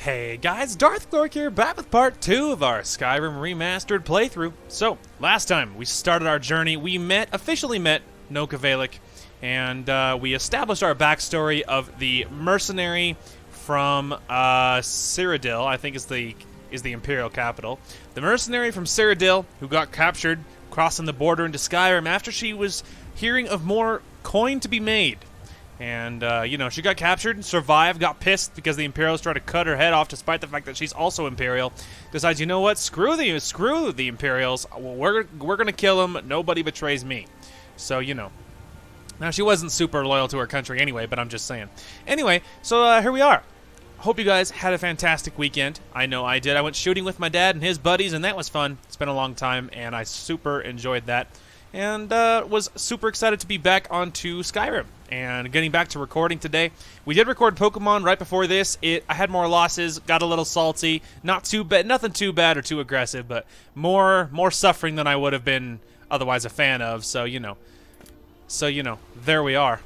Hey guys, Darth Glork here, back with part 2 of our Skyrim Remastered playthrough. So, last time we started our journey, we officially met Nokavalik, and we established our backstory of the mercenary from Cyrodiil, I think is the Imperial capital. The mercenary from Cyrodiil who got captured crossing the border into Skyrim after she was hearing of more coin to be made. And, she got captured, survived, got pissed because the Imperials tried to cut her head off despite the fact that she's also Imperial. Decides, you know what, screw the Imperials, we're gonna kill them, nobody betrays me. So, Now, she wasn't super loyal to her country anyway, but I'm just saying. Anyway, so here we are. Hope you guys had a fantastic weekend. I know I did. I went shooting with my dad and his buddies, and that was fun. It's been a long time, and I super enjoyed that. And was super excited to be back onto Skyrim and getting back to recording today. We did record Pokemon right before this. I had more losses, got a little salty. Not too bad, nothing too bad or too aggressive, but more suffering than I would have been otherwise a fan of. So there we are.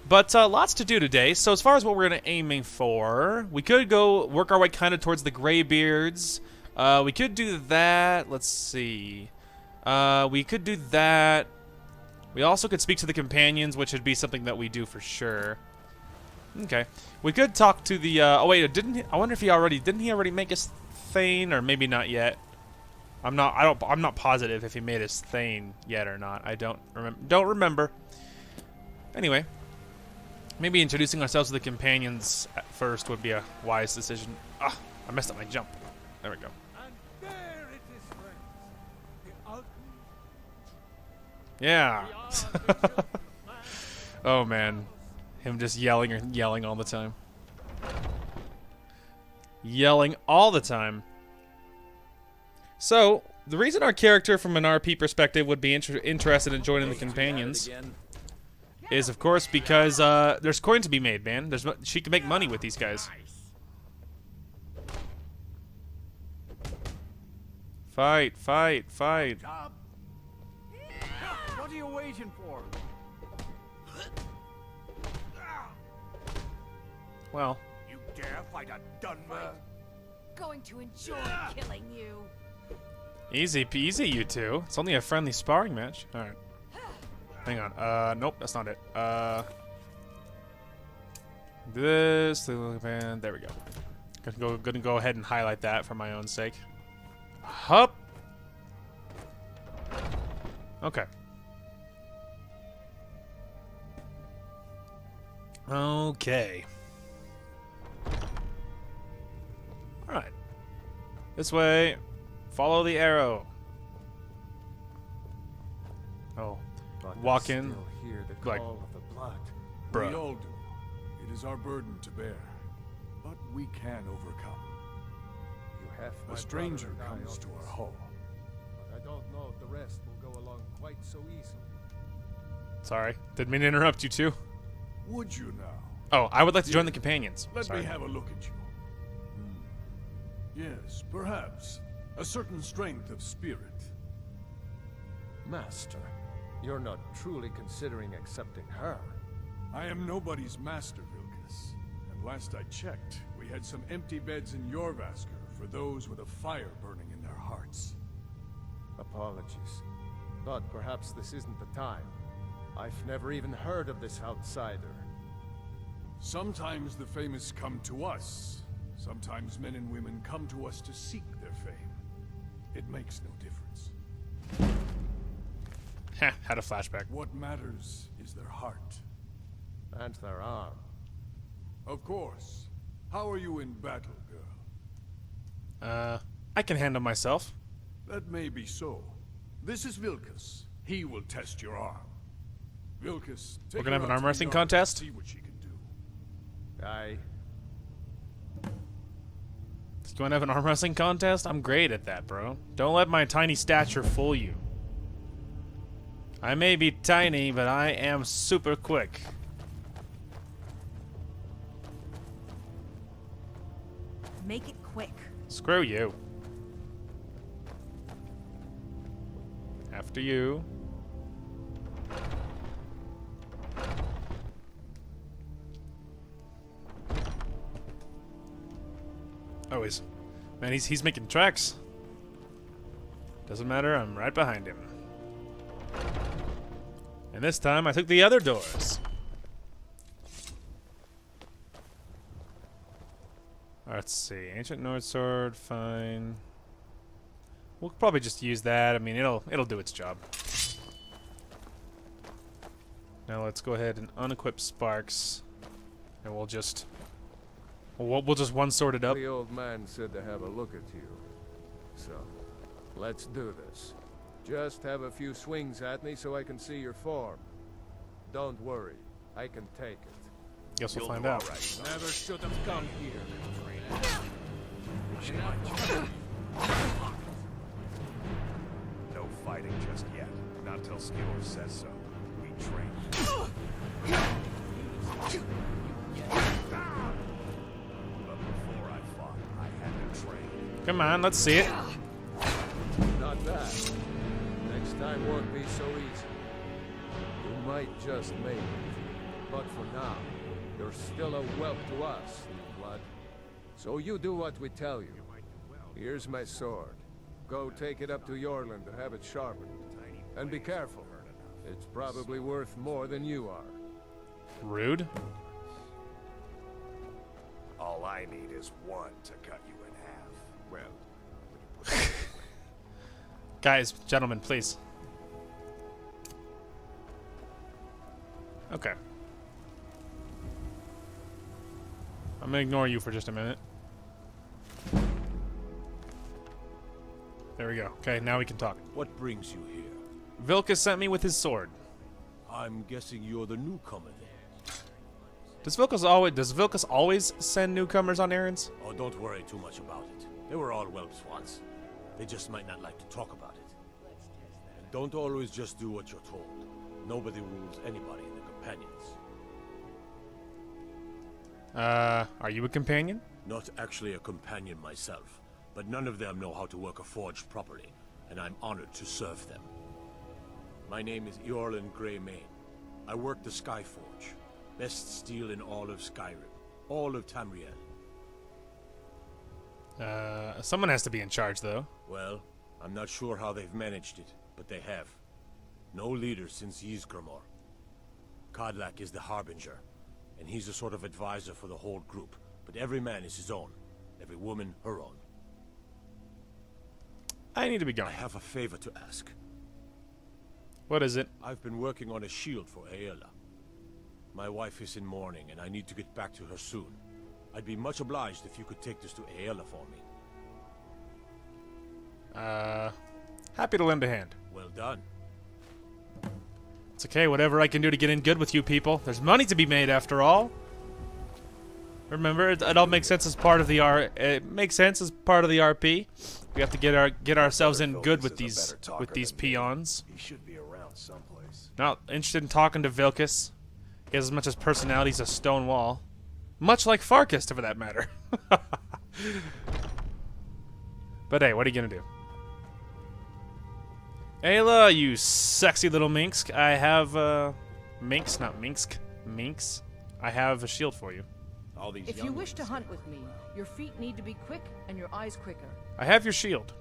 But lots to do today. So as far as what we're gonna aiming for, we could go work our way kind of towards the Greybeards. We could do that. Let's see. We could do that. We also could speak to the companions, which would be something that we do for sure. Okay. We could talk to the, oh wait, I wonder if didn't he already make us Thane, or maybe not yet? I'm not positive if he made us Thane yet or not. I don't remember. Anyway. Maybe introducing ourselves to the companions at first would be a wise decision. Ah, I messed up my jump. There we go. Yeah. Oh man, him just yelling all the time. Yelling all the time. So the reason our character, from an RP perspective, would be interested in joining the companions is, of course, because there's coin to be made, man. She can make money with these guys. Fight, fight, fight. What are you waiting for? Well. You dare fight a Dunmer? Going to enjoy killing you. Easy peasy, you two. It's only a friendly sparring match. Alright. Hang on. Nope, that's not it. And there we go. Gonna go ahead and highlight that for my own sake. Hup. Okay. Okay. Alright. This way. Follow the arrow. Oh. Walk in. Hear the Like, call of the blood. bruh. We all do. It is our burden to bear, but we can overcome. You have my A stranger brother and I comes to on our this, hall. but I don't know if the rest will go along quite so easily. Sorry. Didn't mean to interrupt you too. Would you now? Oh, I would like to join the companions. Let Sorry. me have a look at you. Yes, perhaps. A certain strength of spirit. Master, you're not truly considering accepting her. I am nobody's master, Vilkas. And last I checked, we had some empty beds in Jorvaskr for those with a fire burning in their hearts. Apologies, but perhaps this isn't the time. I've never even heard of this outsider. Sometimes the famous come to us. Sometimes men and women come to us to seek their fame. It makes no difference. Heh, had a flashback. What matters is their heart. And their arm. Of course. How are you in battle, girl? I can handle myself. That may be so. This is Vilkas. He will test your arm. Vilkas, take We're gonna her have an out arm to the wrestling yard contest? and see what she can do. I... You want to have an arm wrestling contest? I'm great at that, bro. Don't let my tiny stature fool you. I may be tiny, but I am super quick. Make it quick. Screw you. After you. Oh, man, he's making tracks. Doesn't matter, I'm right behind him. And this time I took the other doors. Let's see, ancient Nord sword, fine. We'll probably just use that. I mean, it'll do its job. Now let's go ahead and unequip sparks, and we'll just one sword it up. The old man said to have a look at you. So, let's do this. Just have a few swings at me so I can see your form. Don't worry, I can take it. Guess we'll find out. Never should have come here. No fighting just yet. Not till Skiller says so. We train. But before I fought, I had to train. Come on, let's see it. Not bad. Next time won't be so easy. You might just make it. But for now, you're still a whelp to us, blood. So you do what we tell you. Here's my sword. Go take it up to Yorland to have it sharpened. And be careful. It's probably worth more than you are. Rude. All I need is one to cut you in half. Well, Guys, gentlemen, please. Okay. I'm gonna ignore you for just a minute. There we go. Okay, now we can talk. What brings you here? Vilcus sent me with his sword. I'm guessing you're the newcomer there. Does Vilcus always send newcomers on errands? Oh, don't worry too much about it. They were all whelps once. They just might not like to talk about it. And don't always just do what you're told. Nobody rules anybody in the companions. Are you a companion? Not actually a companion myself, but none of them know how to work a forge properly, and I'm honored to serve them. My name is Eorlin Greymane. I work the Skyforge. Best steel in all of Skyrim. All of Tamriel. Someone has to be in charge, though. Well, I'm not sure how they've managed it, but they have. No leader since Ysgramor. Kodlak is the Harbinger, and he's a sort of advisor for the whole group, but every man is his own. Every woman, her own. I need to be I going. have a favor to ask. What is it? I've been working on a shield for Aela. My wife is in mourning, and I need to get back to her soon. I'd be much obliged if you could take this to Aela for me. Happy to lend a hand. Well done. It's okay, whatever I can do to get in good with you people. There's money to be made after all. Remember, it all makes sense as part of the RP. We have to get ourselves in good with these peons. He should be around someplace. Not interested in talking to Vilcus. He has as much as personality as a stone wall. Much like Farkas, for that matter. But hey, what are you gonna do? Ayla, you sexy little minx. I have, minx, not minsk. Minx. I have a shield for you. All these If you wish to hunt with me, your feet need to be quick and your eyes quicker. I have your shield.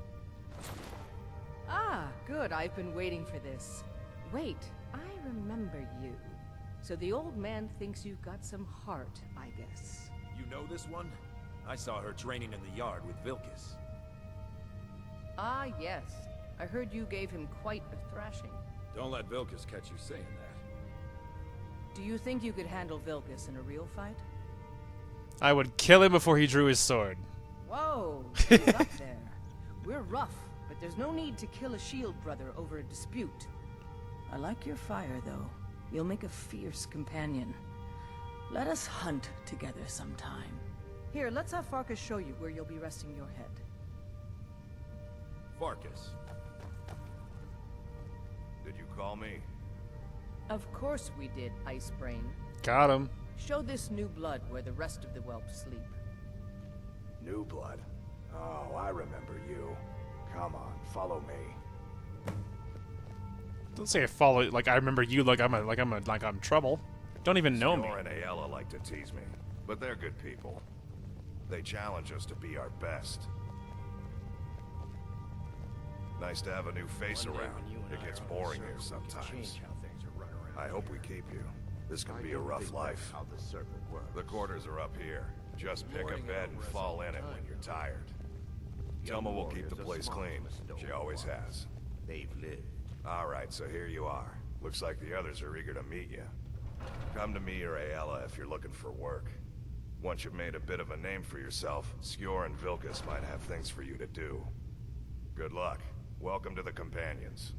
Ah, good. I've been waiting for this. Wait, I remember you. So the old man thinks you've got some heart, I guess. You know this one? I saw her training in the yard with Vilcus. Ah, yes. I heard you gave him quite a thrashing. Don't let Vilcus catch you saying that. Do you think you could handle Vilcus in a real fight? I would kill him before he drew his sword. Whoa, he's up there. We're rough, but there's no need to kill a shield brother over a dispute. I like your fire, though. You'll make a fierce companion. Let us hunt together sometime. Here, let's have Farkas show you where you'll be resting your head. Farkas. Did you call me? Of course we did, Icebrain. Got him. Show this new blood where the rest of the whelps sleep. New blood. Oh, I remember you. Come on, follow me. Don't say I follow. Like I remember you. Like I'm trouble. Don't even know me. Skor and Aela like to tease me, but they're good people. They challenge us to be our best. Nice to have a new face around. It gets boring here sometimes. I hope we keep you. This can be a rough life. The quarters are up here. Just pick a bed and fall in it when you're tired. Tilma will keep the place clean. She always has. They've lived. Alright, so here you are. Looks like the others are eager to meet you. Come to me or Ayala if you're looking for work. Once you've made a bit of a name for yourself, Skjor and Vilkas might have things for you to do. Good luck. Welcome to the Companions.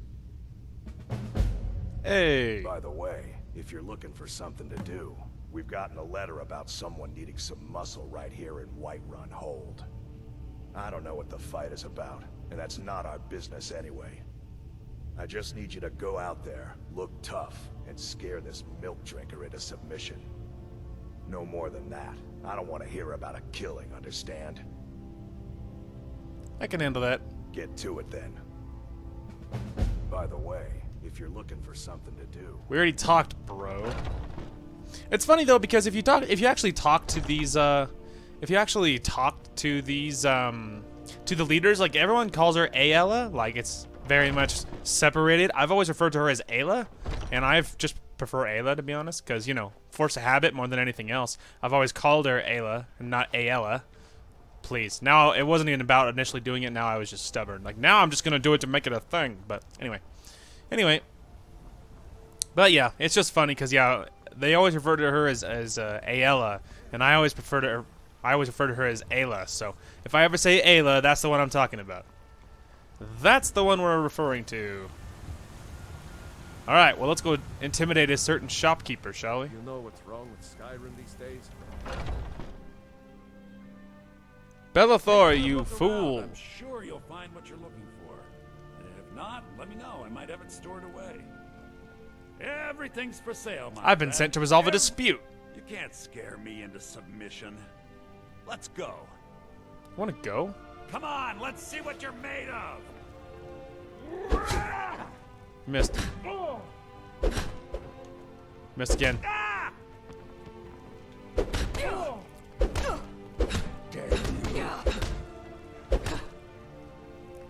Hey. By the way, if you're looking for something to do, we've gotten a letter about someone needing some muscle right here in Whiterun Hold. I don't know what the fight is about, and that's not our business anyway. I just need you to go out there, look tough, and scare this milk drinker into submission. No more than that. I don't want to hear about a killing, understand? I can handle that. Get to it then. By the way, if you're looking for something to do... We already talked, bro. It's funny though because if you actually talk to these to the leaders, like everyone calls her Ayla, like it's very much separated. I've always referred to her as Ayla, and I've just prefer Ayla to be honest, because you know, force of habit more than anything else. I've always called her Ayla and not Ayala. Please. Now it wasn't even about initially doing it. Now I was just stubborn. Like now I'm just gonna do it to make it a thing. But anyway. But yeah, it's just funny because yeah, they always refer to her as Ayala, and I always refer to her as Ayla. So if I ever say Ayla, that's the one I'm talking about. That's the one we're referring to. All right, well let's go intimidate a certain shopkeeper, shall we? You know what's wrong with Skyrim these days? Bellathor, you fool! I'm sure you'll find what you're looking for. And if not, let me know. I might have it stored away. Everything's for sale, my I've been friend. sent to resolve a dispute. You can't scare me into submission. Let's go. Want to go? Come on, let's see what you're made of. Missed. Missed again.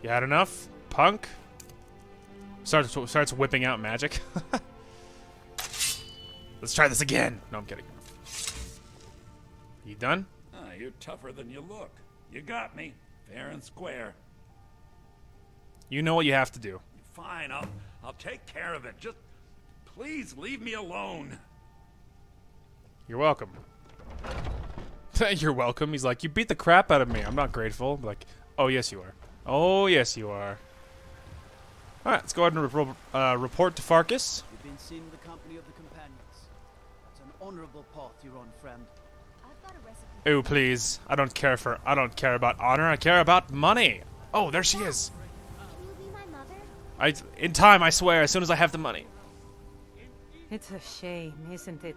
You had enough, punk? Starts whipping out magic. Let's try this again. No, I'm kidding. You done? You're tougher than you look. You got me, fair and square. You know what you have to do. Fine, I'll take care of it. Just please leave me alone. You're welcome. You're welcome. He's like, you beat the crap out of me. I'm not grateful. I'm like, oh yes you are. Oh yes you are. All right, let's go ahead and report to Farkas. You've been seen in the company of the companions. That's an honorable path you're on, friend. I've got a recipe. Oh please, I don't care about honor. I care about money. Oh, there she is. Can you be my mother? In time, I swear. As soon as I have the money. It's a shame, isn't it?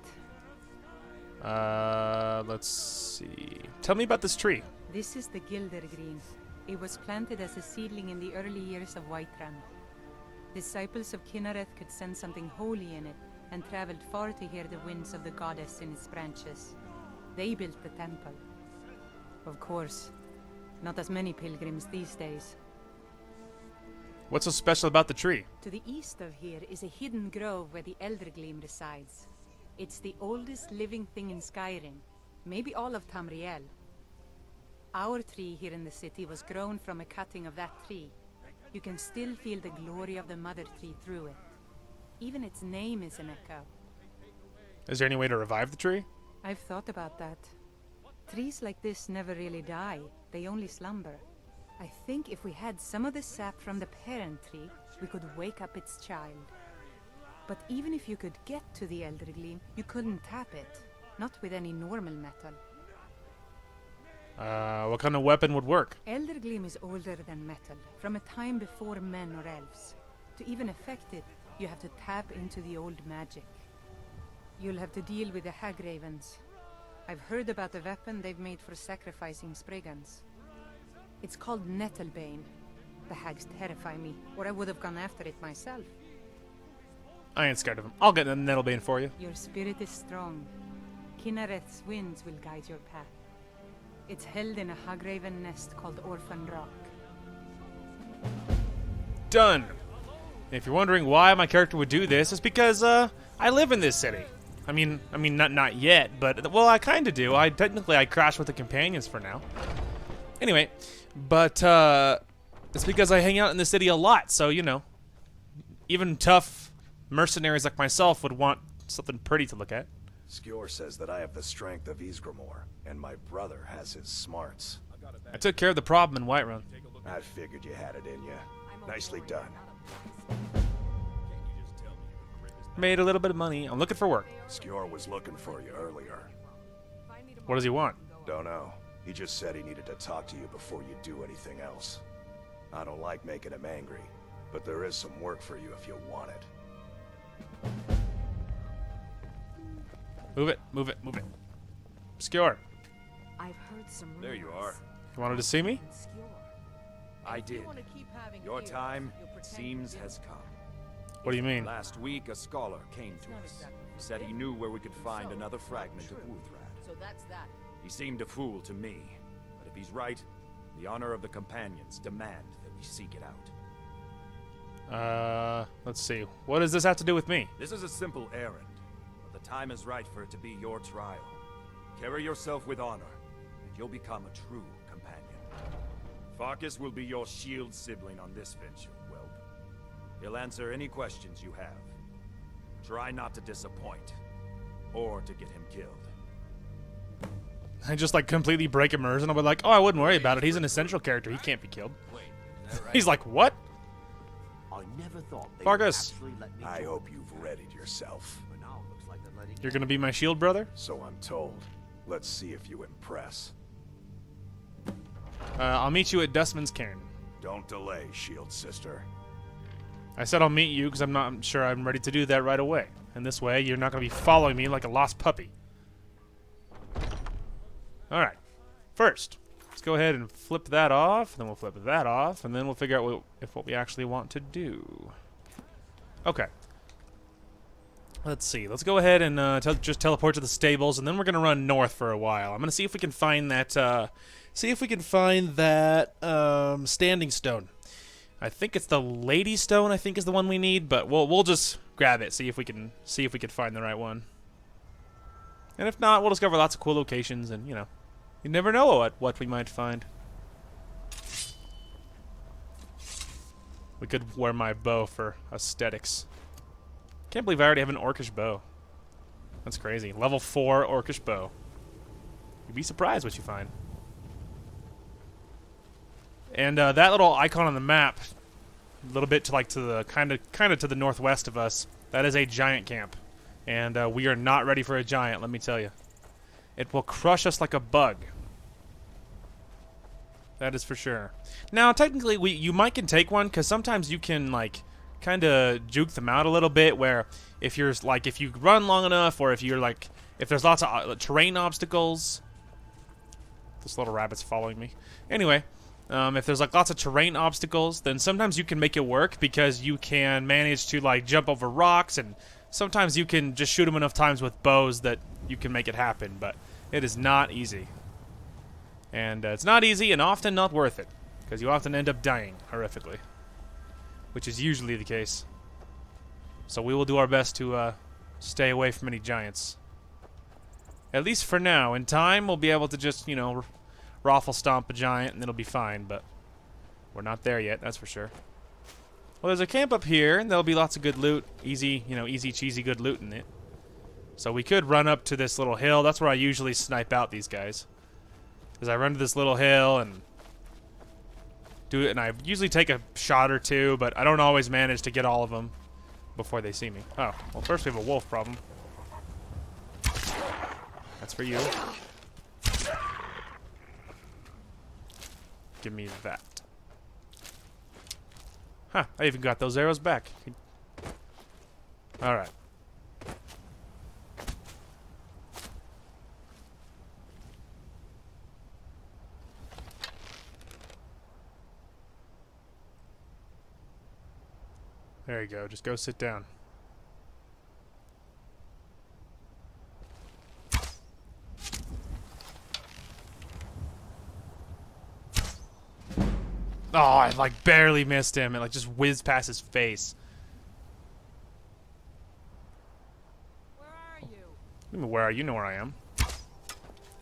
Let's see. Tell me about this tree. This is the Gildergreen. It was planted as a seedling in the early years of Whiterun. Disciples of Kynareth could sense something holy in it, and traveled far to hear the winds of the goddess in its branches. They built the temple. Of course, not as many pilgrims these days. What's so special about the tree? To the east of here is a hidden grove where the Eldergleam resides. It's the oldest living thing in Skyrim, maybe all of Tamriel. Our tree here in the city was grown from a cutting of that tree. You can still feel the glory of the mother tree through it. Even its name is an echo. Is there any way to revive the tree? I've thought about that. Trees like this never really die, they only slumber. I think if we had some of the sap from the parent tree, we could wake up its child. But even if you could get to the Eldergleam, you couldn't tap it. Not with any normal metal. What kind of weapon would work? Eldergleam is older than metal, from a time before men or elves. To even affect it, you have to tap into the old magic. You'll have to deal with the Hagravens. I've heard about a weapon they've made for sacrificing Spriggans. It's called Nettlebane. The hags terrify me, or I would have gone after it myself. I ain't scared of him. I'll get the Nettlebane for you. Your spirit is strong. Kynareth's winds will guide your path. It's held in a hag-raven nest called Orphan Rock. Done. If you're wondering why my character would do this, it's because I live in this city. I mean, not yet, but well, I kind of do. I crash with the companions for now. Anyway, but it's because I hang out in the city a lot. So you know, even tough mercenaries like myself would want something pretty to look at. Skjor says that I have the strength of Ysgramor, and my brother has his smarts. I took care of the problem in Whiterun. I figured you had it in you. Nicely done. Made a little bit of money. I'm looking for work. Skjor was looking for you earlier. What does he want? Don't know. He just said he needed to talk to you before you do anything else. I don't like making him angry, but there is some work for you if you want it. Move it, move it, move it. Skjor. I've heard some rumors. There you are. You wanted to see me? I did. Your time seems has come. What do you mean? Last week, a scholar came to us. He said he knew where we could find another fragment of Ulthrad. So that's that. He seemed a fool to me, but if he's right, the honor of the companions demand that we seek it out. Let's see. What does this have to do with me? This is a simple errand, but the time is right for it to be your trial. Carry yourself with honor, and you'll become a true companion. Farkas will be your shield sibling on this venture, whelp. He'll answer any questions you have. Try not to disappoint, or to get him killed. I just like completely break immersion. I'll be like, oh, I wouldn't worry about it. He's an essential character. He can't be killed. He's like, what? I never thought they Farkas. would actually let me I join. hope you've readied yourself. But now it looks like they're letting You're gonna be my shield brother? So I'm told. Let's see if you impress. I'll meet you at Dustman's Cairn. Don't delay, shield sister. I said I'll meet you because I'm not sure I'm ready to do that right away. And this way, you're not gonna be following me like a lost puppy. Alright. First, let's go ahead and flip that off, then we'll flip that off, and then we'll figure out what we actually want to do. Okay. Let's see. Let's go ahead and just teleport to the stables, and then we're gonna run north for a while. I'm gonna see if we can find that. Standing stone. I think it's the Lady Stone. I think is the one we need, but we'll just grab it. See if we can find the right one. And if not, we'll discover lots of cool locations, and you know, you never know what we might find. We could wear my bow for aesthetics. Can't believe I already have an orcish bow. That's crazy. Level 4 orcish bow. You'd be surprised what you find. And that little icon on the map, a little bit to the kind of to the northwest of us, that is a giant camp, and we are not ready for a giant. Let me tell you, it will crush us like a bug. That is for sure. Now, technically, you might can take one because sometimes you can like kind of juke them out a little bit. Where if you run long enough, or if there's lots of terrain obstacles. This little rabbit's following me. Anyway. If there's like lots of terrain obstacles, then sometimes you can make it work because you can manage to like jump over rocks, and sometimes you can just shoot them enough times with bows that you can make it happen, but it is not easy. And it's not easy and often not worth it because you often end up dying horrifically, which is usually the case. So we will do our best to stay away from any giants. At least for now. In time, we'll be able to just, you know, raffle stomp a giant and it'll be fine, but we're not there yet, that's for sure. Well, there's a camp up here, and there'll be lots of good loot. Easy, you know, easy, cheesy, good loot in it. So we could run up to this little hill. That's where I usually snipe out these guys. Because I run to this little hill and do it, and I usually take a shot or two, but I don't always manage to get all of them before they see me. Oh, well, first we have a wolf problem. That's for you. Give me that. Huh, I even got those arrows back. Alright. There you go, just go sit down. Oh, I like barely missed him. It like just whizzed past his face. Where are you? I mean, where are you? You know where I am.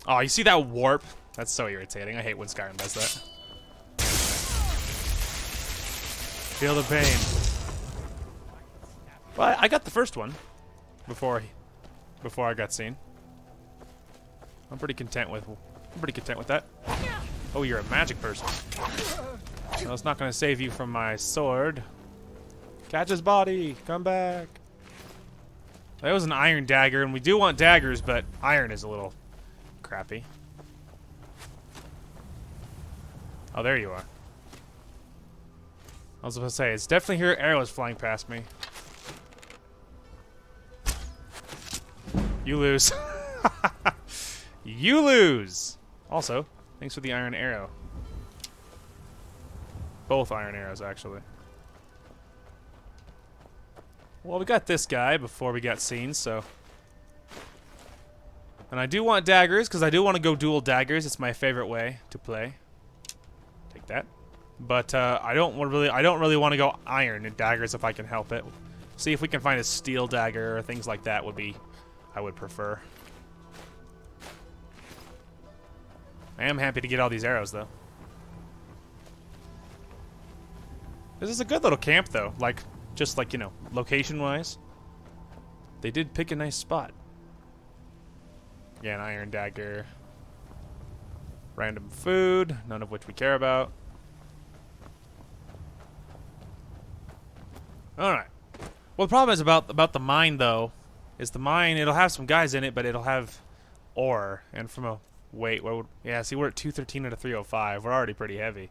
Oh, you see that warp? That's so irritating. I hate when Skyrim does that. Feel the pain. Well, I got the first one before I got seen. I'm pretty content with that. Oh, you're a magic person. Well, it's not going to save you from my sword. Catch his body. Come back. That was an iron dagger, and we do want daggers, but iron is a little crappy. Oh, there you are. I was about to say, it's definitely here arrows flying past me. You lose. You lose. Also, thanks for the iron arrow. Both iron arrows, actually. Well, we got this guy before we got seen, so. And I do want daggers, because I do want to go dual daggers. It's my favorite way to play. Take that. But I don't really want to go iron and daggers if I can help it. See if we can find a steel dagger or things like that I would prefer. I am happy to get all these arrows though. This is a good little camp though, like just like, you know, location wise. They did pick a nice spot. Yeah, an iron dagger. Random food, none of which we care about. Alright. Well, the problem is about the mine, though, is the mine, it'll have some guys in it, but it'll have ore. And from a weight, yeah, see, we're at 213 out of 305. We're already pretty heavy.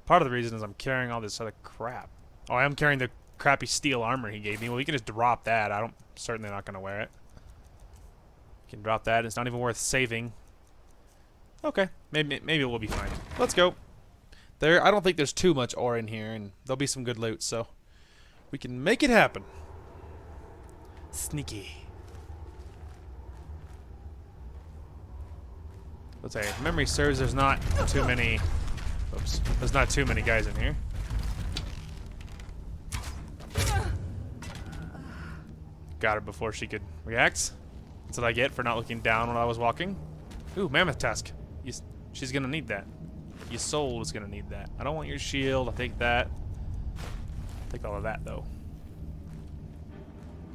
Part of the reason is I'm carrying all this other crap. Oh, I am carrying the crappy steel armor he gave me. Well, you can just drop that. Certainly not going to wear it. You can drop that. It's not even worth saving. Okay, maybe we'll be fine. Let's go. I don't think there's too much ore in here, and there'll be some good loot, so we can make it happen. Sneaky. Let's say, if memory serves, there's not too many. Oops, there's not too many guys in here. Got her before she could react. That's what I get for not looking down when I was walking. Ooh, mammoth tusk. She's gonna need that. Your soul is gonna need that. I don't want your shield. I'll take that. Take all of that though.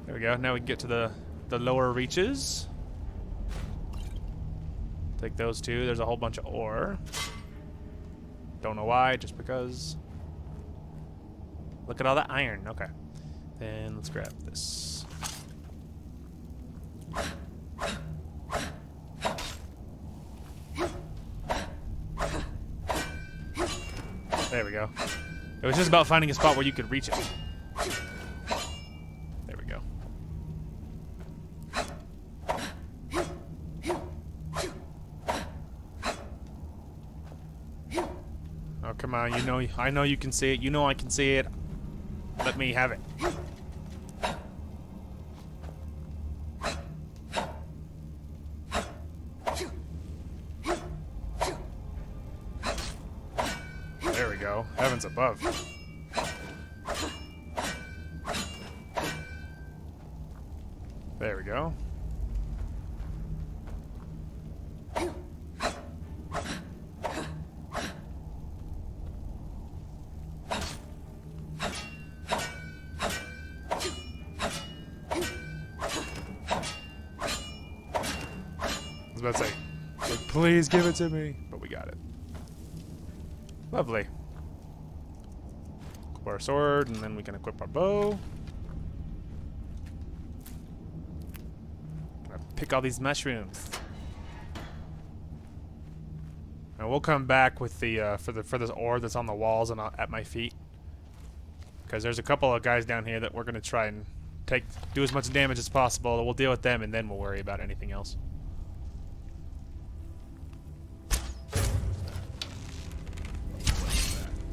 There we go. Now we can get to the lower reaches. Take those two. There's a whole bunch of ore. Don't know why, just because. Look at all that iron. Okay. Then let's grab this. There we go. It was just about finding a spot where you could reach it. There we go. Oh, come on. I know you can see it. You know I can see it. Let me have it. There we go. Heavens above. There we go. I was about to say, please give it to me, but we got it. Lovely. Equip our sword, and then we can equip our bow. Gonna pick all these mushrooms. And we'll come back with the for this ore that's on the walls and at my feet, because there's a couple of guys down here that we're gonna try and do as much damage as possible. We'll deal with them, and then we'll worry about anything else.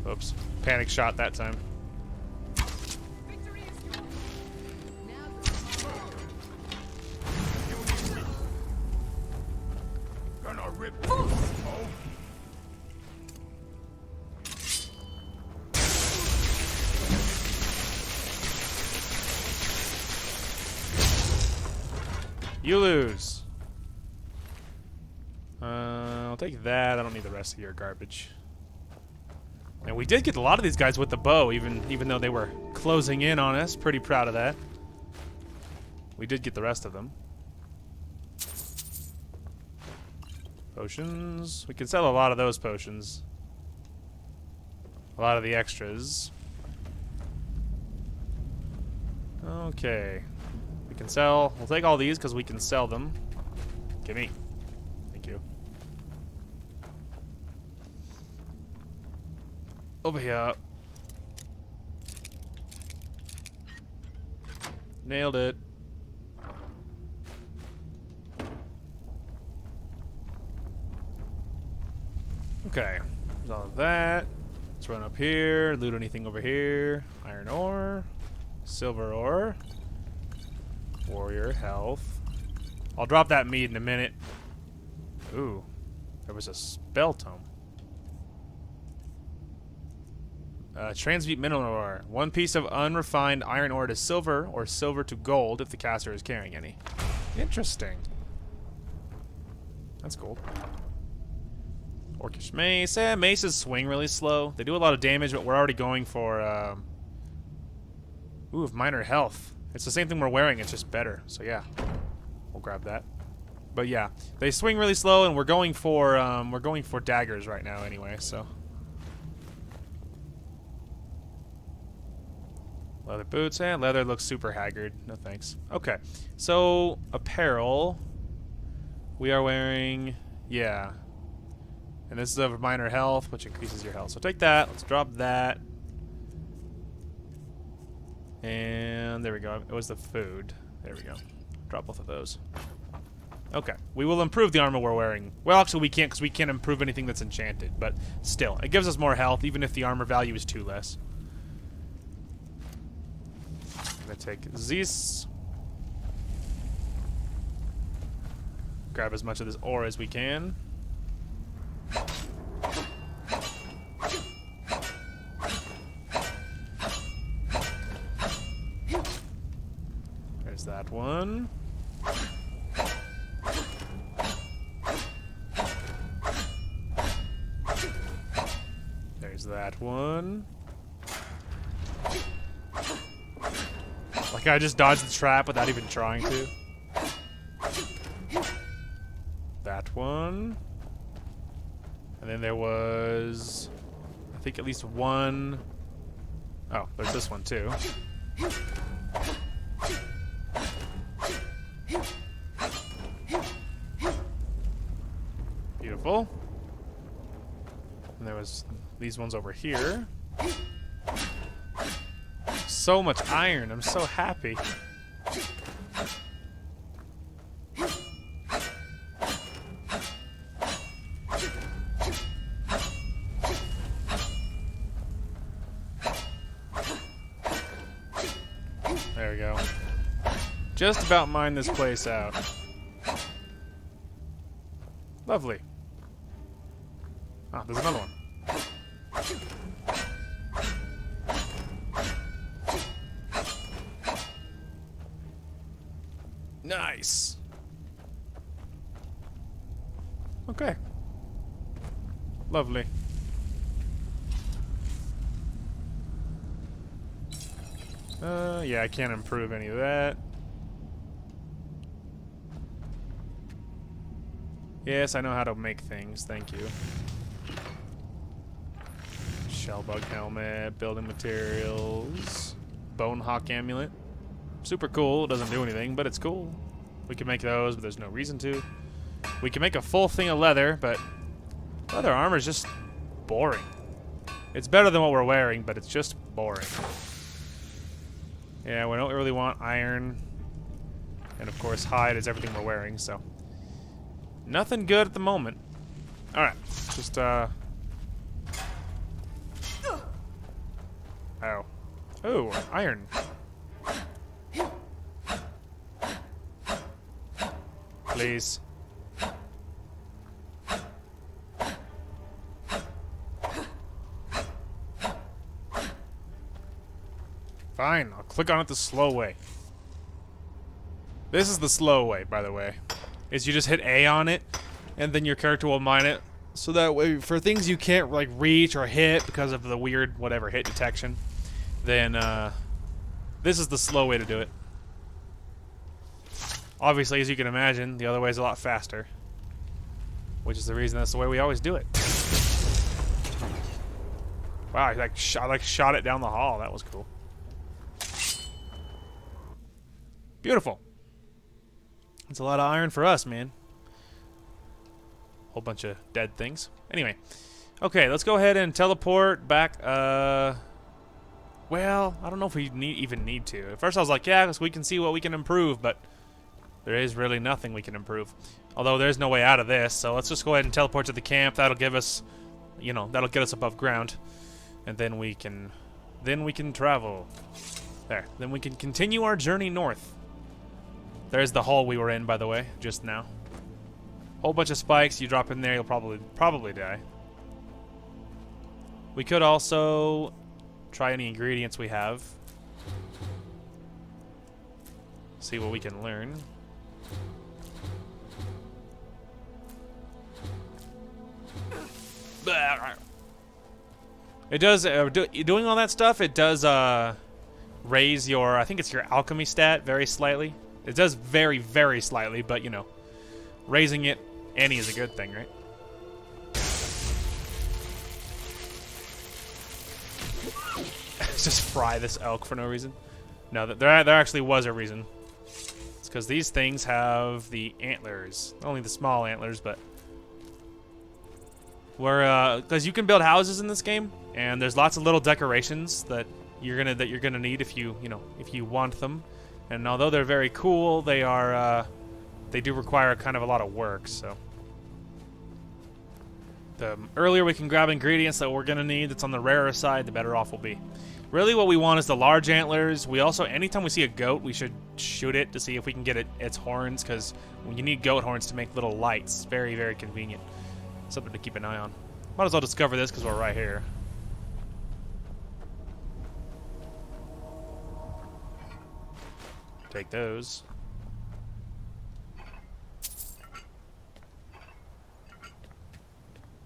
Oops. Panic shot that time. Gonna rip. You lose. I'll take that. I don't need the rest of your garbage. And we did get a lot of these guys with the bow, even though they were closing in on us. Pretty proud of that. We did get the rest of them. Potions. We can sell a lot of those potions. A lot of the extras. Okay. We can sell. We'll take all these because we can sell them. Give me. Thank you. Over here. Nailed it. Okay. There's all of that. Let's run up here. Loot anything over here. Iron ore. Silver ore. Warrior health. I'll drop that meat in a minute. Ooh. There was a spell tome. Transmute mineral ore. 1 piece of unrefined iron ore to silver or silver to gold if the caster is carrying any. Interesting. That's cool. Orcish mace. Maces swing really slow. They do a lot of damage, but we're already going for... Ooh, minor health. It's the same thing we're wearing, it's just better. So yeah, we'll grab that. But yeah, they swing really slow, and we're going for daggers right now anyway. So leather boots and leather looks super haggard. No thanks. Okay, so apparel. We are wearing, yeah, and this is of minor health, which increases your health. So take that. Let's drop that. And there we go. It was the food. There we go. Drop both of those. Okay. We will improve the armor we're wearing. Well, actually, we can't because we can't improve anything that's enchanted. But still, it gives us more health, even if the armor value is 2 less. I'm going to take this. Grab as much of this ore as we can. There's that one. There's that one. Like I just dodged the trap without even trying to. That one. And then there was, I think, at least one. Oh, there's this one too. Beautiful. And there was these ones over here. So much iron. I'm so happy. There we go. Just about mine this place out. Lovely. Ah, there's another one. Nice. Okay. Lovely. Yeah, I can't improve any of that. Yes, I know how to make things. Thank you. Shellbug helmet, building materials, bone hawk amulet. Super cool. It doesn't do anything, but it's cool. We can make those, but there's no reason to. We can make a full thing of leather, but leather armor is just boring. It's better than what we're wearing, but it's just boring. Yeah, we don't really want iron. And of course, hide is everything we're wearing, so. Nothing good at the moment. Alright, just, Ow. Oh, iron. Please. Fine, I'll click on it the slow way. This is the slow way, by the way. Is you just hit A on it, and then your character will mine it. So that way, for things you can't like reach or hit because of the weird whatever hit detection, then this is the slow way to do it. Obviously, as you can imagine, the other way is a lot faster, which is the reason that's the way we always do it. Wow, I shot it down the hall. That was cool. Beautiful. That's a lot of iron for us, man. Whole bunch of dead things. Anyway. Okay, let's go ahead and teleport back. Well, I don't know if we even need to. At first I was like, yeah, because we can see what we can improve, but there is really nothing we can improve. Although there's no way out of this, so let's just go ahead and teleport to the camp. That'll give us, you know, that'll get us above ground. And then we can travel. There. Then we can continue our journey north. There's the hole we were in, by the way, just now. Whole bunch of spikes. You drop in there, you'll probably die. We could also try any ingredients we have. See what we can learn. It does, doing all that stuff, it does raise your, I think it's your alchemy stat very slightly. It does very, very slightly, but you know, raising it any is a good thing, right? Just fry this elk for no reason. No, there actually was a reason. It's because these things have the antlers. Only the small antlers, but because you can build houses in this game, and there's lots of little decorations that you're gonna need if you want them. And although they're very cool, they do require kind of a lot of work. So the earlier we can grab ingredients that we're gonna need, that's on the rarer side, the better off we'll be. Really, what we want is the large antlers. We also, anytime we see a goat, we should shoot it to see if we can get its horns, because you need goat horns to make little lights. Very, very convenient. Something to keep an eye on. Might as well discover this because we're right here. Take those.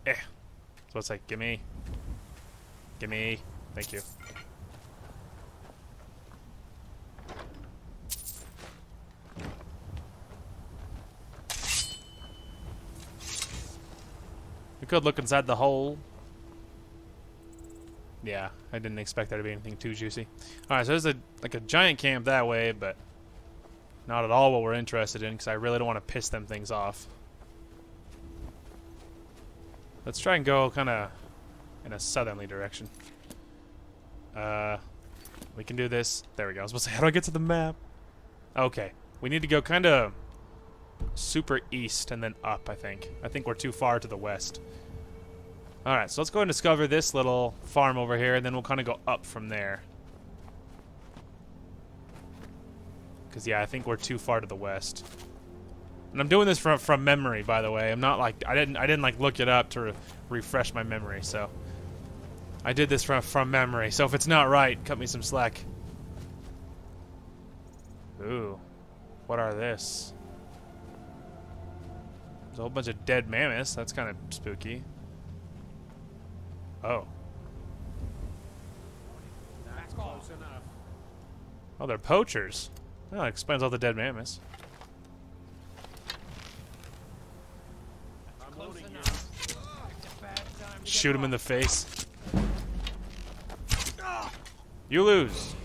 So it's like, gimme. Gimme. Thank you. We could look inside the hole. Yeah, I didn't expect there to be anything too juicy. Alright, so there's like a giant camp that way, but not at all what we're interested in, because I really don't want to piss them things off. Let's try and go kind of in a southerly direction. We can do this. There we go. I was supposed to say, how do I get to the map? Okay. We need to go kind of super east and then up, I think. I think we're too far to the west. Alright, so let's go and discover this little farm over here, and then we'll kind of go up from there. Because, yeah, I think we're too far to the west. And I'm doing this from memory, by the way. I'm not like, I didn't like look it up to refresh my memory, so I did this from memory. So if it's not right, cut me some slack. Ooh, what are this? There's a whole bunch of dead mammoths. That's kind of spooky. Oh. That's close enough. Oh, they're poachers. Oh, that explains all the dead mammoths. Shoot him in the face. You lose.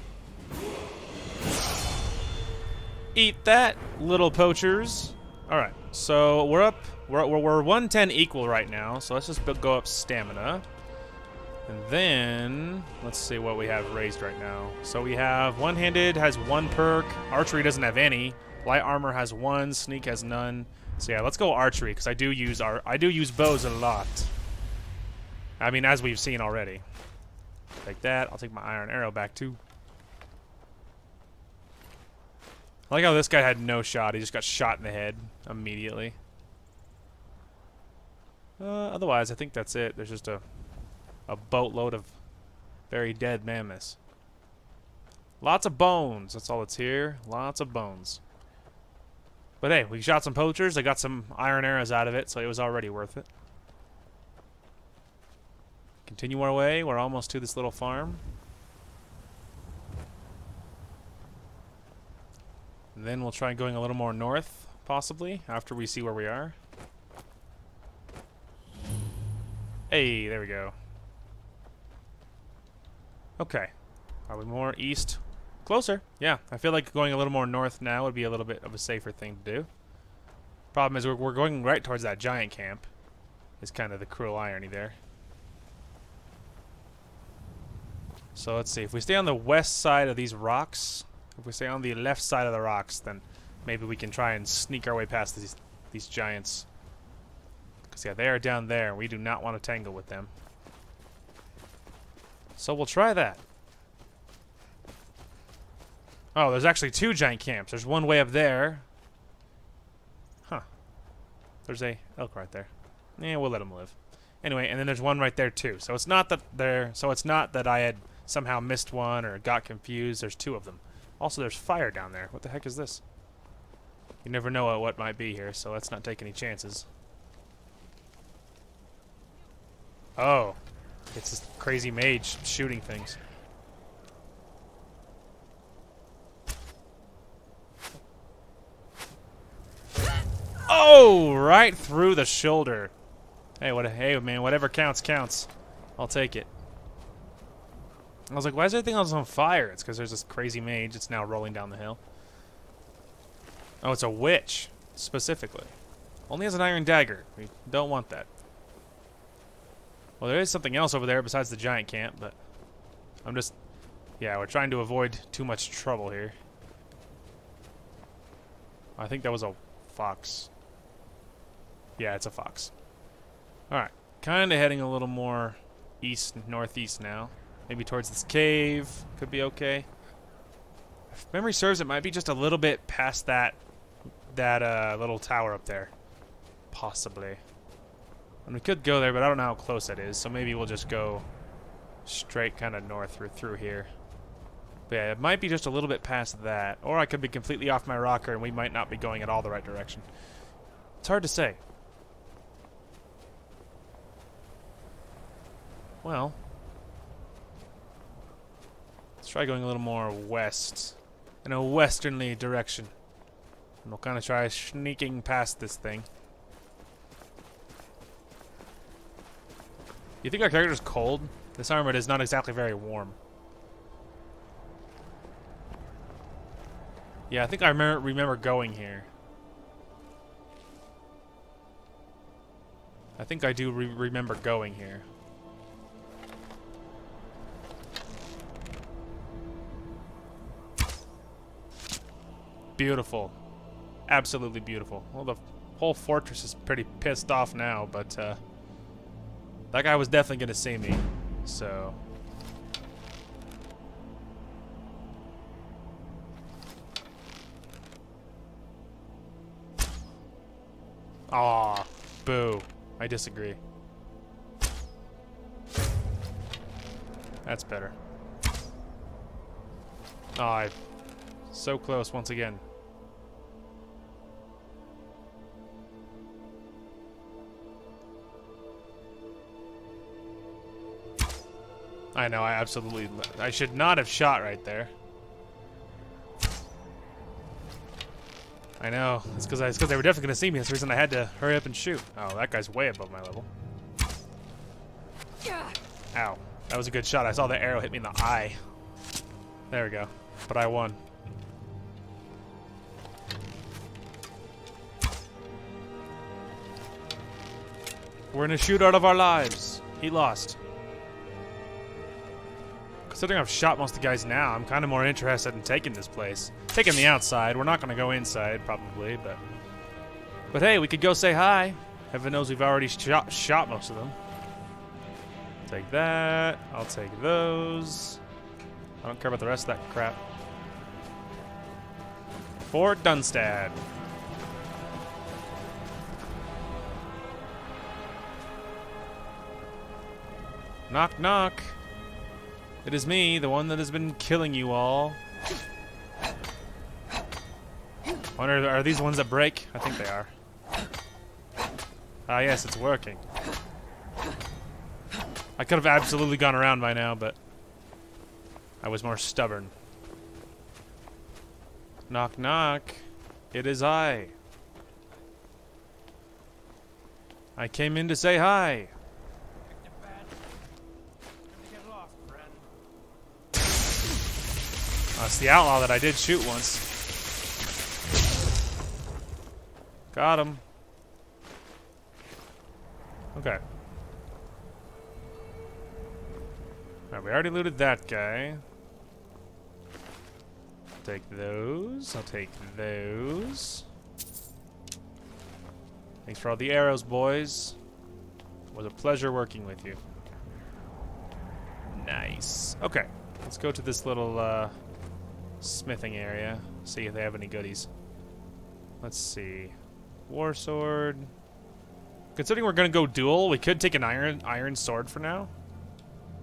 Eat that, little poachers. Alright, so we're up. We're 110 equal right now, so let's just go up stamina. And then, let's see what we have raised right now. So we have one-handed has 1 perk. Archery doesn't have any. Light armor has 1. Sneak has none. So yeah, let's go archery, because I do use bows a lot. I mean, as we've seen already. Take that. I'll take my iron arrow back, too. I like how this guy had no shot. He just got shot in the head immediately. Otherwise, I think that's it. There's just a boatload of very dead mammoths. Lots of bones. That's all that's here. Lots of bones. But hey, we shot some poachers. I got some iron arrows out of it, so it was already worth it. Continue our way. We're almost to this little farm. And then we'll try going a little more north, possibly, after we see where we are. Hey, there we go. Okay. Are we more east? Closer. Yeah, I feel like going a little more north now would be a little bit of a safer thing to do. Problem is we're going right towards that giant camp. Is kind of the cruel irony there. So let's see. If we stay on the west side of these rocks, if we stay on the left side of the rocks, then maybe we can try and sneak our way past these giants. Because yeah, they are down there. We do not want to tangle with them. So we'll try that. Oh, there's actually 2 giant camps. There's one way up there. Huh. There's a elk right there. Yeah, we'll let him live. Anyway, and then there's one right there too. So it's not that I had somehow missed one or got confused. There's 2 of them. Also, there's fire down there. What the heck is this? You never know what might be here, so let's not take any chances. Oh. It's this crazy mage shooting things. Oh, right through the shoulder. Hey, hey man, whatever counts counts. I'll take it. I was like, why is everything else on fire? It's because there's this crazy mage. It's now rolling down the hill. Oh, it's a witch, specifically. Only has an iron dagger. We don't want that. Well, there is something else over there besides the giant camp, but I'm just... Yeah, we're trying to avoid too much trouble here. I think that was a fox. Yeah, it's a fox. Alright, kind of heading a little more east, northeast now. Maybe towards this cave. Could be okay. If memory serves, it might be just a little bit past that little tower up there. Possibly. And we could go there, but I don't know how close that is, so maybe we'll just go straight kind of north through here. But yeah, it might be just a little bit past that. Or I could be completely off my rocker and we might not be going at all the right direction. It's hard to say. Well, let's try going a little more west. In a westernly direction. And we'll kind of try sneaking past this thing. You think our character's cold? This armor is not exactly very warm. Yeah, I think I remember going here. I think I do remember going here. Beautiful. Absolutely beautiful. Well, the whole fortress is pretty pissed off now, but that guy was definitely going to see me, so... Aw, boo. I disagree. That's better. Aw, so close once again. I know, I should not have shot right there. I know, it's because they were definitely going to see me. That's the reason I had to hurry up and shoot. Oh, that guy's way above my level. Ow, that was a good shot. I saw the arrow hit me in the eye. There we go, but I won. We're in a shootout of our lives. He lost. Considering I've shot most of the guys now, I'm kind of more interested in taking this place. Taking the outside. We're not going to go inside, probably, but hey, we could go say hi. Heaven knows we've already shot most of them. Take that. I'll take those. I don't care about the rest of that crap. Fort Dunstad. Knock, knock. It is me, the one that has been killing you all. Wonder, are these ones that break? I think they are. Ah, yes, it's working. I could have absolutely gone around by now, but I was more stubborn. Knock, knock. It is I. I came in to say hi. That's the outlaw that I did shoot once. Got him. Okay. Alright, we already looted that guy. Take those. I'll take those. Thanks for all the arrows, boys. It was a pleasure working with you. Nice. Okay. Let's go to this little smithing area. See if they have any goodies. Let's see. War sword. Considering we're gonna go dual, we could take an iron sword for now.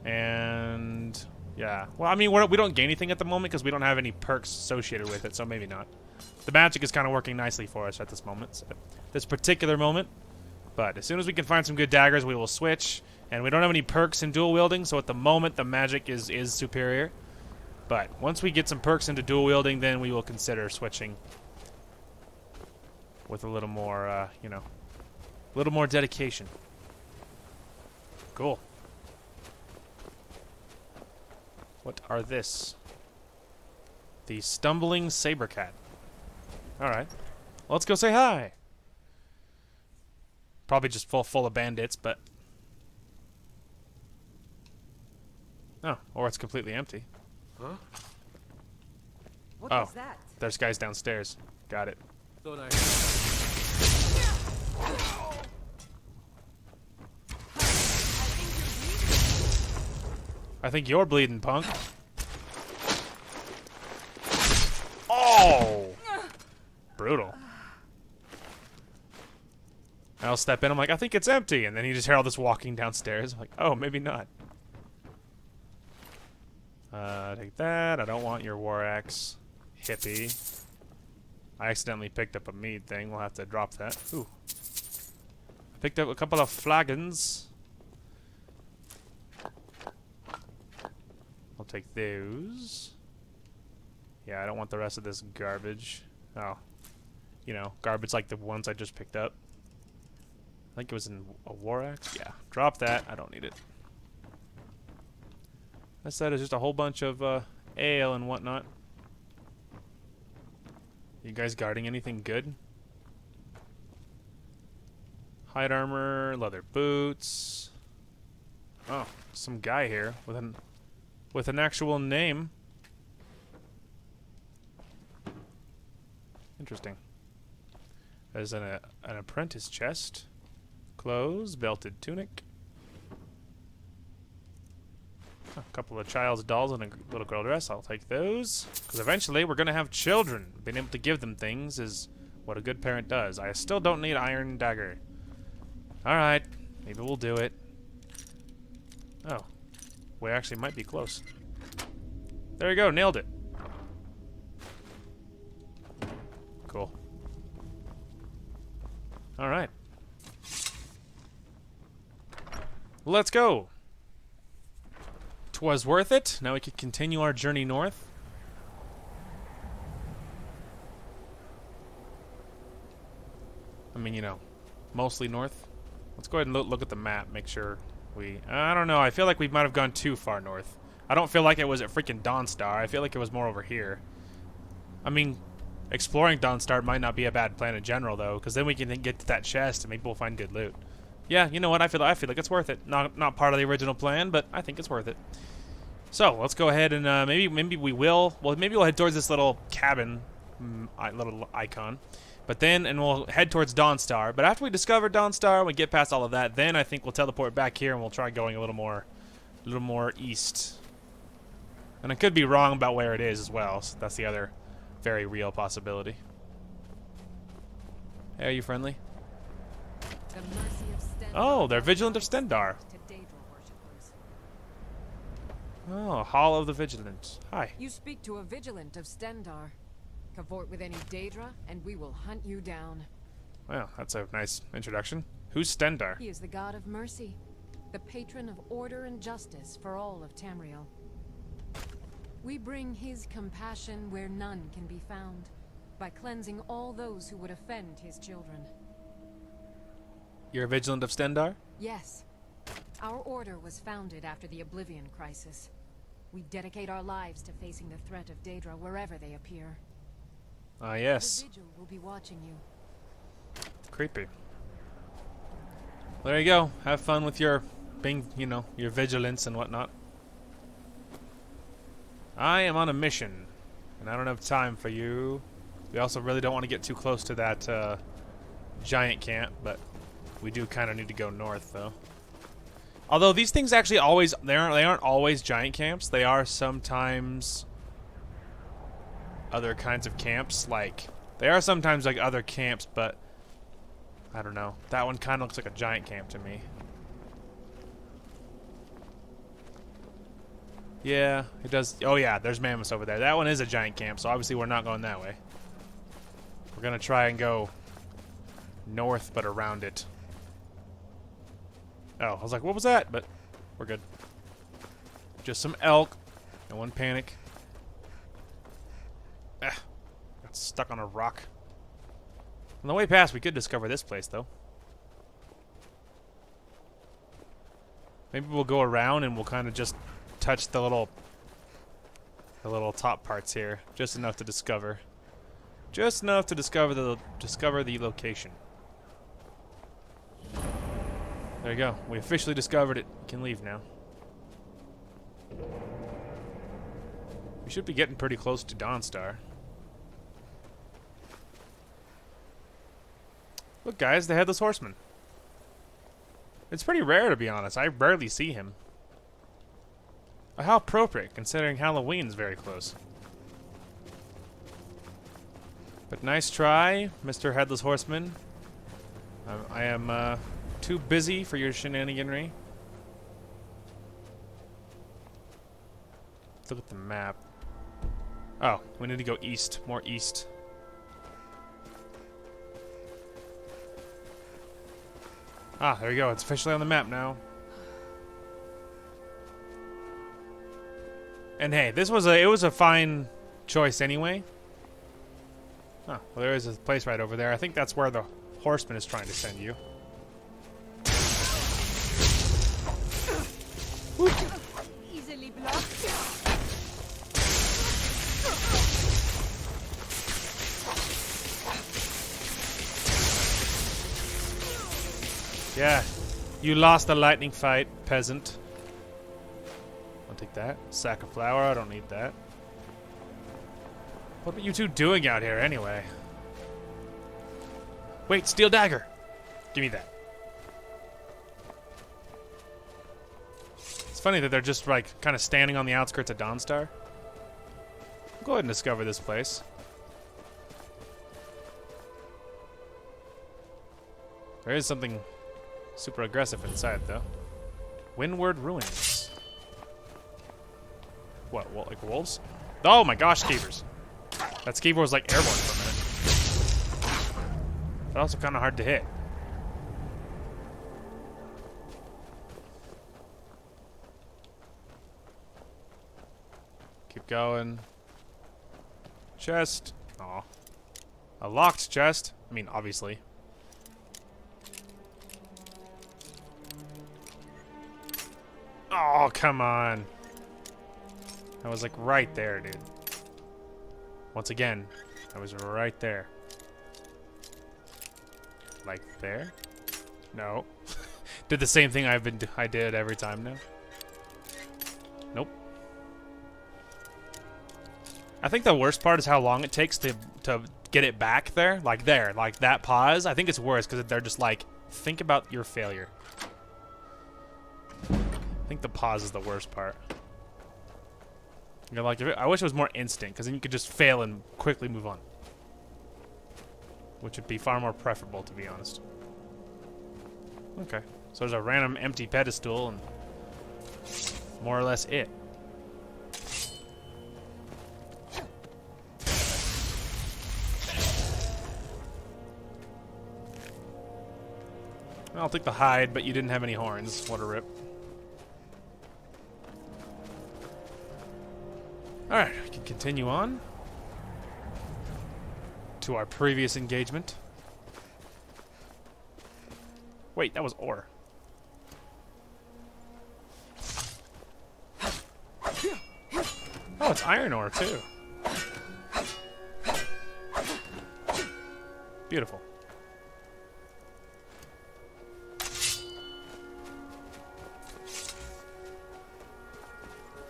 And yeah. Well, I mean, we don't gain anything at the moment because we don't have any perks associated with it, so maybe not. The magic is kind of working nicely for us at this moment, so this particular moment. But as soon as we can find some good daggers, we will switch. And we don't have any perks in dual wielding, so at the moment the magic is superior. But once we get some perks into dual wielding, then we will consider switching with a little more, you know, a little more dedication. Cool. What are this? The Stumbling Sabercat. Alright. Well, let's go say hi. Probably just full of bandits, but... Oh, or it's completely empty. Huh? What Oh, was that? there's guys downstairs. Got it. Thought I... I think you're bleeding, punk. Oh! Brutal. I'll step in, I'm like, I think it's empty. And then you just hear all this walking downstairs. I'm like, oh, maybe not. Take that. I don't want your war axe. Hippie. I accidentally picked up a mead thing. We'll have to drop that. Ooh. I picked up a couple of flagons. I'll take those. Yeah, I don't want the rest of this garbage. Oh. You know, garbage like the ones I just picked up. I think it was in a war axe. Yeah, drop that. I don't need it. That's that is just a whole bunch of ale and whatnot. You guys guarding anything good? Hide armor, leather boots. Oh, some guy here with an actual name. Interesting. There's an apprentice chest. Clothes, belted tunic. A couple of child's dolls and a little girl dress. I'll take those. Because eventually we're going to have children. Being able to give them things is what a good parent does. I still don't need iron dagger. Alright. Maybe we'll do it. Oh. We actually might be close. There you go. Nailed it. Cool. Alright. Let's go. 'Twas worth it. Now we can continue our journey north. I mean, you know, mostly north. Let's go ahead and look at the map, make sure we... I don't know, I feel like we might have gone too far north. I don't feel like it was at freaking Dawnstar. I feel like it was more over here. I mean, exploring Dawnstar might not be a bad plan in general, though, because then we can get to that chest and maybe we'll find good loot. Yeah, you know what? I feel like it's worth it. Not part of the original plan, but I think it's worth it. So let's go ahead and maybe we will. Well, maybe we'll head towards this little cabin, little icon, but then we'll head towards Dawnstar. But after we discover Dawnstar, we get past all of that, then I think we'll teleport back here and we'll try going a little more east. And I could be wrong about where it is as well. So that's the other very real possibility. Hey, are you friendly? Oh, they're Vigilant of Stendar. Oh, Hall of the Vigilant. Hi. You speak to a Vigilant of Stendar. Cavort with any Daedra, and we will hunt you down. Well, that's a nice introduction. Who's Stendar? He is the god of mercy, the patron of order and justice for all of Tamriel. We bring his compassion where none can be found, by cleansing all those who would offend his children. You're a vigilant of Stendar? Yes. Our order was founded after the Oblivion Crisis. We dedicate our lives to facing the threat of Daedra wherever they appear. Ah, yes. The Vigil will be watching you. Creepy. There you go. Have fun with your being, you know, your vigilance and whatnot. I am on a mission, and I don't have time for you. We also really don't want to get too close to that giant camp, but we do kind of need to go north, though. Although these things actually always, they aren't always giant camps. They are sometimes other kinds of camps. Like, they are sometimes like other camps, but I don't know. That one kind of looks like a giant camp to me. Yeah, it does. Oh yeah, there's mammoths over there. That one is a giant camp, so obviously we're not going that way. We're gonna try and go north, but around it. Oh, I was like, what was that? But we're good. Just some elk. No one panic. Ah, got stuck on a rock. On the way past, we could discover this place, though. Maybe we'll go around and we'll kind of just touch the little top parts here, just enough to discover. Just enough to discover the location. There you go. We officially discovered it. We can leave now. We should be getting pretty close to Dawnstar. Look, guys, the Headless Horseman. It's pretty rare, to be honest. I rarely see him. How appropriate, considering Halloween's very close. But nice try, Mr. Headless Horseman. I am too busy for your shenaniganry. Let's look at the map. Oh, we need to go east, more east. Ah, there you go. It's officially on the map now. And hey, it was a fine choice anyway. Oh, well, there is a place right over there. I think that's where the horseman is trying to send you. Easily blocked. Yeah, you lost the lightning fight, peasant. I'll take that. Sack of flour, I don't need that. What are you two doing out here anyway? Wait, steel dagger! Give me that. It's funny that they're just like kind of standing on the outskirts of Dawnstar. Go ahead and discover this place. There is something super aggressive inside, though. Windward Ruins. What, like wolves? Oh my gosh, skeevers. That skeever was like airborne for a minute. But also kind of hard to hit. Keep going. Chest. Aw. A locked chest. I mean, obviously. Oh, come on. I was like right there, dude. Once again, I was right there. Like there? No. Did the same thing I did every time now. Nope. I think the worst part is how long it takes to get it back there. Like that pause. I think it's worse because they're just like, think about your failure. I think the pause is the worst part. You know, like, I wish it was more instant, because then you could just fail and quickly move on. Which would be far more preferable, to be honest. Okay. So there's a random empty pedestal, and more or less it. I'll take the hide, but you didn't have any horns. What a rip. Alright, we can continue on to our previous engagement. Wait, that was ore. Oh, it's iron ore, too. Beautiful.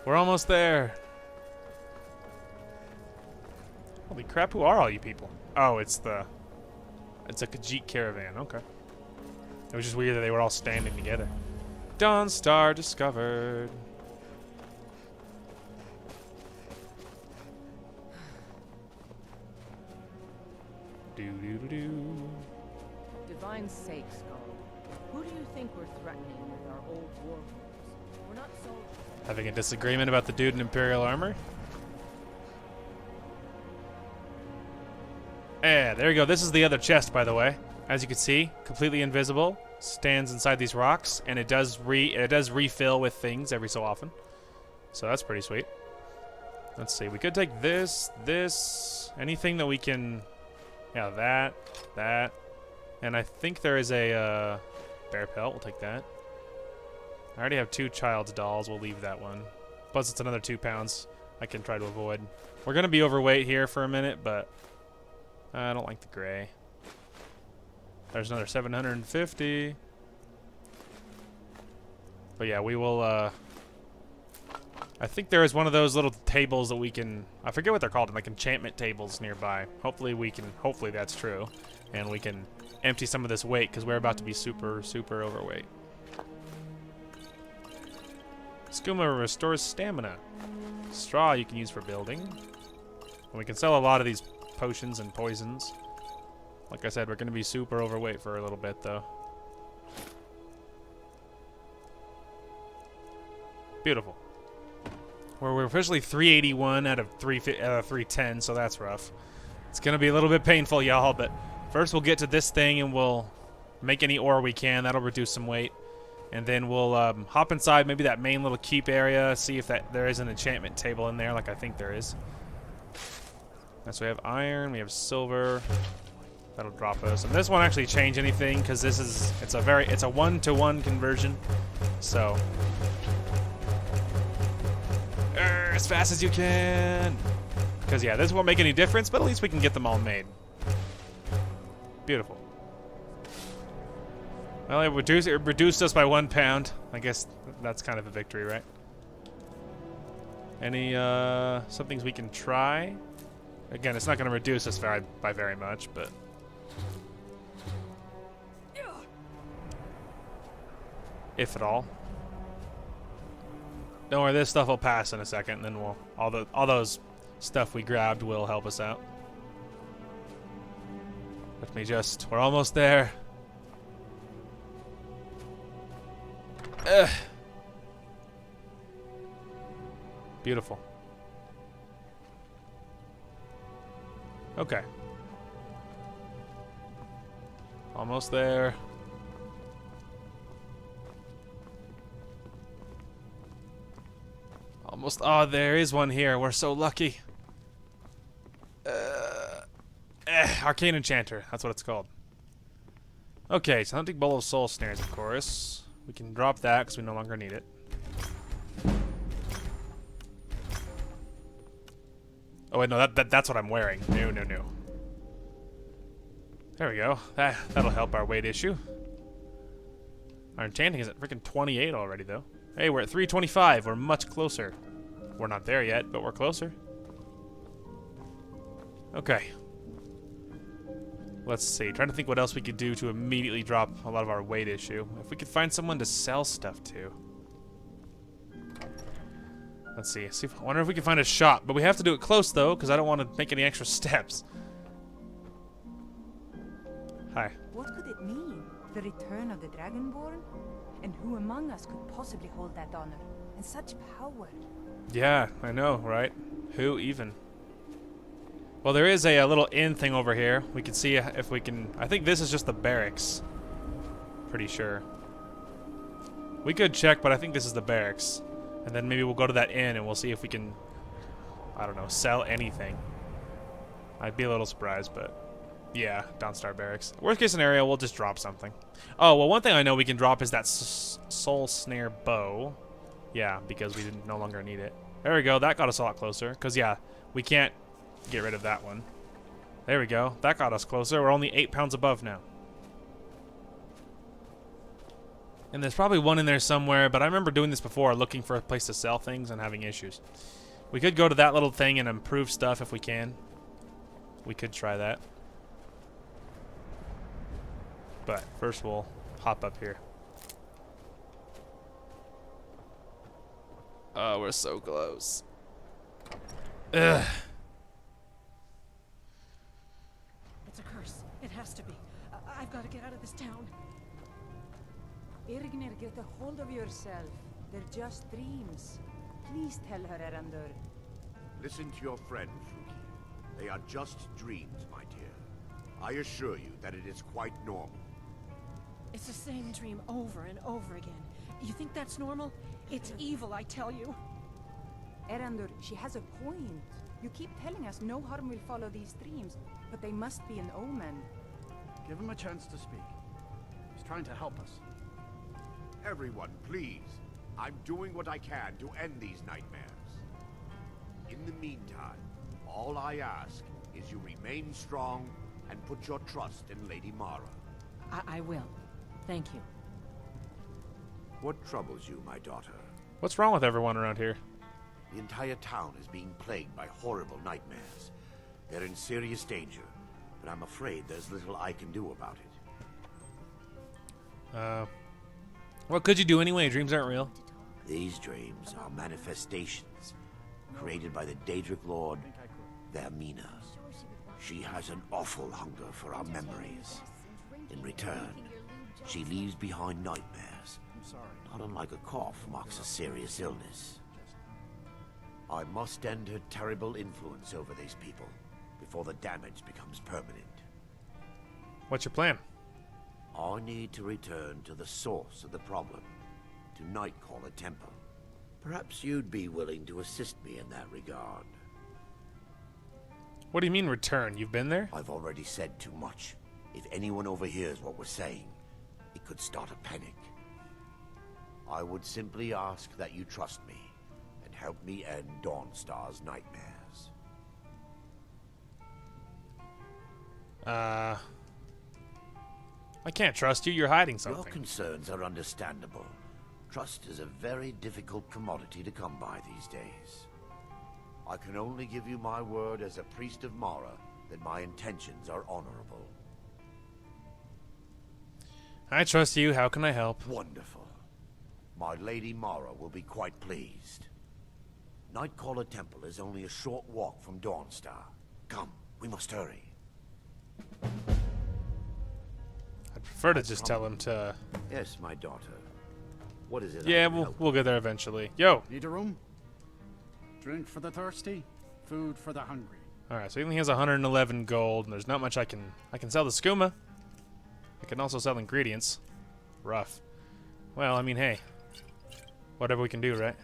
We're almost there. Holy crap, who are all you people? Oh, it's a Khajiit caravan, okay. It was just weird that they were all standing together. Dawn Star discovered. Do-do-do-do. Divine sakes, God. Who do you think we're threatening with our old war wounds? We're not soldiers. Having a disagreement about the dude in Imperial armor? Yeah, there you go. This is the other chest, by the way. As you can see, completely invisible. Stands inside these rocks, and it does refill with things every so often. So that's pretty sweet. Let's see. We could take this, anything that we can. Yeah, that, and I think there is a bear pelt. We'll take that. I already have 2 child's dolls. We'll leave that one. Plus, it's another 2 pounds. I can try to avoid. We're gonna be overweight here for a minute, but I don't like the gray. There's another 750. But yeah, we will. I think there is one of those little tables that we can. I forget what they're called, like enchantment tables nearby. Hopefully we can. Hopefully that's true, and we can empty some of this weight because we're about to be super overweight. Skooma restores stamina. Straw you can use for building. And we can sell a lot of these potions and poisons. Like I said, we're going to be super overweight for a little bit, though. Beautiful. We're officially 381 out of 310, so that's rough. It's going to be a little bit painful, y'all, but first we'll get to this thing and we'll make any ore we can. That'll reduce some weight. And then we'll hop inside maybe that main little keep area, see if there is an enchantment table in there, like I think there is. So we have iron, we have silver. That'll drop us. And this won't actually change anything because it's a 1-to-1 conversion. So as fast as you can. Because yeah, this won't make any difference, but at least we can get them all made. Beautiful. Well, it reduced us by 1 pound. I guess that's kind of a victory, right? Any some things we can try? Again, it's not going to reduce us by very much, but if at all. Don't worry, this stuff will pass in a second, and then all those stuff we grabbed will help us out. We're almost there. Beautiful. Okay. Almost there. Almost. Oh, there is one here. We're so lucky. Arcane Enchanter. That's what it's called. Okay, so hunting bowl of soul snares, of course. We can drop that because we no longer need it. Oh wait, no, that's what I'm wearing. No. There we go. That'll help our weight issue. Our enchanting is at freaking 28 already, though. Hey, we're at 325. We're much closer. We're not there yet, but we're closer. Okay. Let's see. Trying to think what else we could do to immediately drop a lot of our weight issue. If we could find someone to sell stuff to. Let's see. I wonder if we can find a shop. But we have to do it close, though, because I don't want to make any extra steps. Hi. What could it mean? The return of the Dragonborn? And who among us could possibly hold that honor? And such power? Yeah, I know, right? Who even? Well, there is a little inn thing over here. We can see if we can. I think this is just the barracks. Pretty sure. We could check, but I think this is the barracks. And then maybe we'll go to that inn and we'll see if we can, I don't know, sell anything. I'd be a little surprised, but yeah, Dawnstar Barracks. Worst case scenario, we'll just drop something. Oh, well, one thing I know we can drop is that soul snare bow. Yeah, because we no longer need it. There we go. That got us a lot closer. Because, yeah, we can't get rid of that one. There we go. That got us closer. We're only 8 pounds above now. And there's probably one in there somewhere, but I remember doing this before, looking for a place to sell things and having issues. We could go to that little thing and improve stuff if we can. We could try that. But first we'll hop up here. Oh, we're so close. Ugh. It's a curse. It has to be. I've got to get out of this town. Irgnir, get a hold of yourself. They're just dreams. Please tell her, Erandur. Listen to your friend, Fruki. They are just dreams, my dear. I assure you that it is quite normal. It's the same dream over and over again. You think that's normal? It's evil, I tell you. Erandur, she has a point. You keep telling us no harm will follow these dreams, but they must be an omen. Give him a chance to speak. He's trying to help us. Everyone, please. I'm doing what I can to end these nightmares. In the meantime, all I ask is you remain strong and put your trust in Lady Mara. I will. Thank you. What troubles you, my daughter? What's wrong with everyone around here? The entire town is being plagued by horrible nightmares. They're in serious danger, but I'm afraid there's little I can do about it. What could you do anyway? Dreams aren't real. These dreams are manifestations created by the Daedric Lord, Vermina. She has an awful hunger for our memories. In return, she leaves behind nightmares. Not unlike a cough marks a serious illness. I must end her terrible influence over these people before the damage becomes permanent. What's your plan? I need to return to the source of the problem, to Nightcaller Temple. Perhaps you'd be willing to assist me in that regard. What do you mean return? You've been there? I've already said too much. If anyone overhears what we're saying, it could start a panic. I would simply ask that you trust me and help me end Dawnstar's nightmares. I can't trust you. You're hiding something. Your concerns are understandable. Trust is a very difficult commodity to come by these days. I can only give you my word as a priest of Mara that my intentions are honorable. I trust you. How can I help? Wonderful. My Lady Mara will be quite pleased. Nightcaller Temple is only a short walk from Dawnstar. Come, we must hurry. I'd prefer to just tell him to... Yes, my daughter. What is it? Yeah, we'll get there eventually. Yo! Need a room? Drink for the thirsty, food for the hungry. Alright, so he only has 111 gold, and there's not much I can sell the skooma. I can also sell ingredients. Rough. Well, I mean, hey. Whatever we can do, right?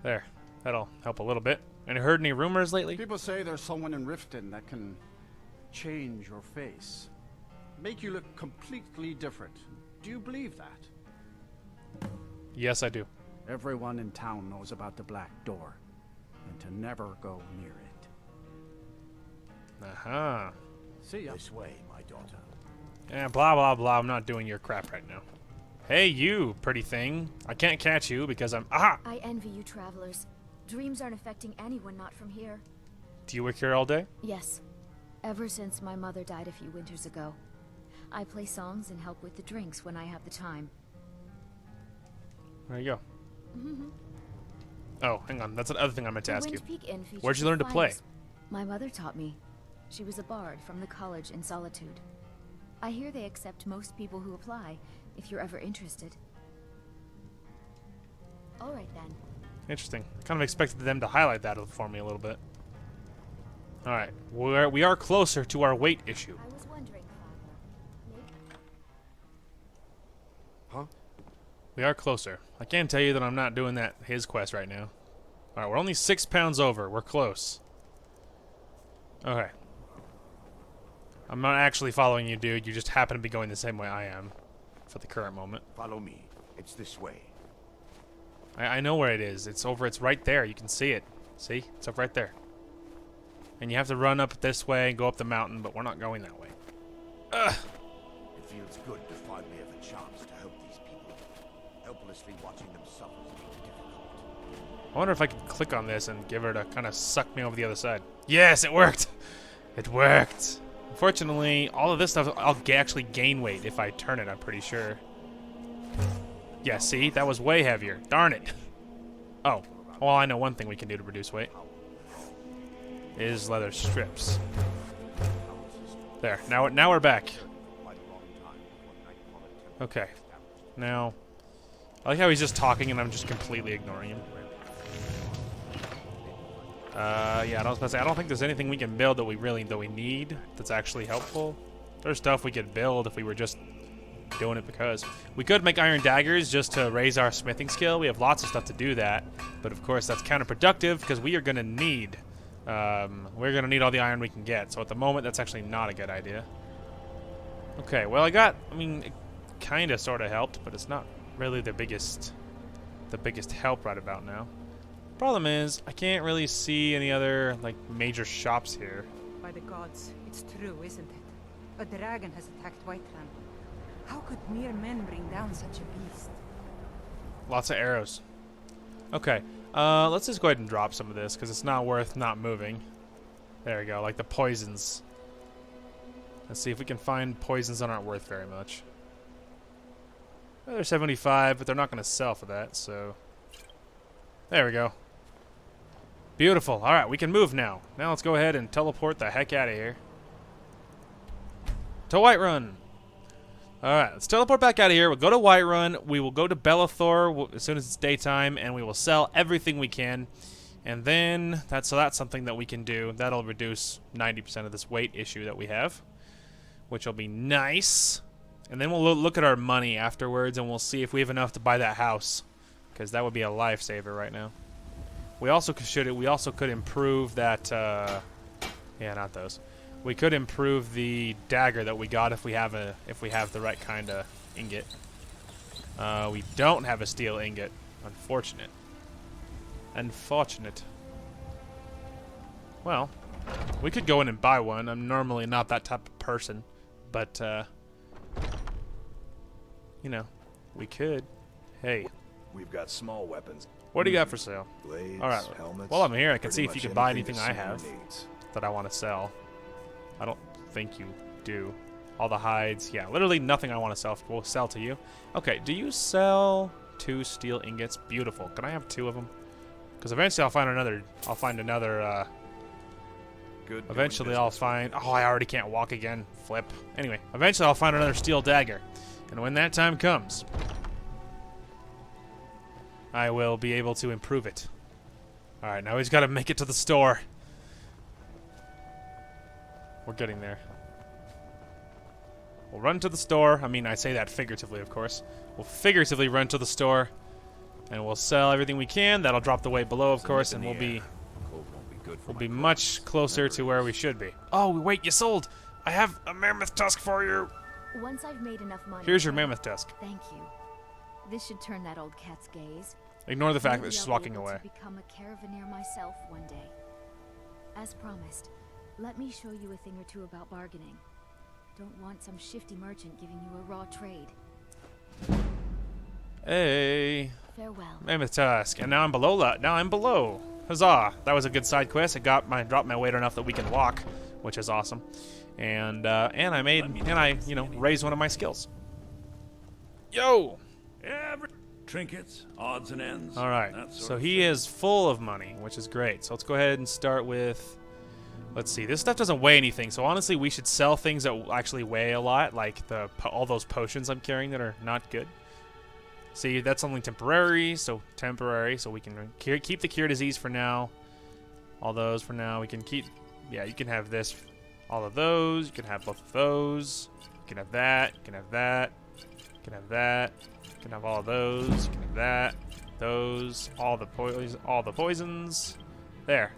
There. That'll help a little bit. And you heard any rumors lately? People say there's someone in Riften that can change your face. Make you look completely different. Do you believe that? Yes, I do. Everyone in town knows about the Black Door, and to never go near it. Aha. See ya. This way, my daughter. Yeah, blah, blah, blah. I'm not doing your crap right now. Hey, you, pretty thing. I can't catch you because I'm... Aha! I envy you travelers. Dreams aren't affecting anyone not from here. Do you work here all day? Yes. Ever since my mother died a few winters ago. I play songs and help with the drinks when I have the time. There you go. Oh, hang on. That's another thing I meant to ask you. Peak Inn features Where'd you the learn to play? finest. My mother taught me. She was a bard from the college in Solitude. I hear they accept most people who apply, if you're ever interested. Alright then. Interesting. Kind of expected them to highlight that for me a little bit. Alright. We are closer to our weight issue. I was wondering, We are closer. I can tell you that I'm not doing his quest right now. Alright, we're only 6 pounds over. We're close. Okay. I'm not actually following you, dude. You just happen to be going the same way I am for the current moment. Follow me. It's this way. I know where it is. It's right there. You can see it. See? It's up right there. And you have to run up this way and go up the mountain, but we're not going that way. Ugh! It feels good to finally have a chance to help these people. Helplessly watching them suffer has been difficult. I wonder if I could click on this and give her to kind of suck me over the other side. Yes, it worked! It worked! Unfortunately, all of this stuff, I'll actually gain weight if I turn it, I'm pretty sure. Yeah, see? That was way heavier. Darn it. Oh. Well, I know one thing we can do to reduce weight. Is leather strips. There. Now we're back. Okay. Now, I like how he's just talking and I'm just completely ignoring him. Yeah, I was about to say, I don't think there's anything we can build that we need that's actually helpful. There's stuff we could build if we were just doing it because. We could make iron daggers just to raise our smithing skill. We have lots of stuff to do that, but of course that's counterproductive because we are going to need all the iron we can get. So at the moment, that's actually not a good idea. Okay, well it kind of sort of helped, but it's not really the biggest help right about now. Problem is, I can't really see any other major shops here. By the gods, it's true, isn't it? A dragon has attacked Whiterun. How could mere men bring down such a beast? Lots of arrows. Okay, let's just go ahead and drop some of this because it's not worth not moving. There we go, like the poisons. Let's see if we can find poisons that aren't worth very much. Well, they're 75, but they're not going to sell for that, so... There we go. Beautiful. Alright, we can move now. Now let's go ahead and teleport the heck out of here. To Whiterun! Alright, let's teleport back out of here. We'll go to Whiterun. We will go to Belethor as soon as it's daytime, and we will sell everything we can. And then, that's something that we can do. That'll reduce 90% of this weight issue that we have, which will be nice. And then we'll look at our money afterwards, and we'll see if we have enough to buy that house, because that would be a lifesaver right now. We also could improve that. Yeah, not those. We could improve the dagger that we got if we have the right kind of ingot. We don't have a steel ingot. Unfortunate. Unfortunate. Well, we could go in and buy one. I'm normally not that type of person, but you know, we could. Hey. We've got small weapons. What do you got for sale? Blades, all right. Helmets, while I'm here, I can see if you can buy anything anything I have that I want to sell. I don't think you do. All the hides, yeah, literally nothing I want to sell will sell to you. Okay, do you sell 2 steel ingots? Beautiful. Can I have 2 of them? Because eventually I'll find another. Good. Eventually I'll find. Oh, I already can't walk again. Flip. Anyway, eventually I'll find another steel dagger, and when that time comes, I will be able to improve it. Alright, now he's got to make it to the store. We're getting there. We'll run to the store. I mean, I say that figuratively, of course. We'll figuratively run to the store, and we'll sell everything we can. That'll drop the weight below, of course, and we'll be much closer to where we should be. Oh, wait, you sold! I have a mammoth tusk for you! Once I've made enough money... Here's your mammoth tusk. Thank you. This should turn that old cat's gaze. Ignore the fact that Maybe she's I'll walking be able away. to become a caravaneer myself one day. As promised, let me show you a thing or two about bargaining. Don't want some shifty merchant giving you a raw trade. Hey. Farewell. Mammoth tusk. And now I'm below that. Now I'm below. Huzzah. That was a good side quest. It dropped my weight enough that we can walk, which is awesome. And I raised one of my skills. Yo. Trinkets, odds and ends. All right. So he is full of money, which is great. So let's go ahead and start with. Let's see. This stuff doesn't weigh anything, so honestly, we should sell things that actually weigh a lot, like all those potions I'm carrying that are not good. See, that's only temporary, so we can keep the cure disease for now. All those for now. We can keep. Yeah, you can have this. All of those. You can have both of those. You can have that. You can have that. You Can have that. Can have all those. Can have that. Those. All the poisons. There.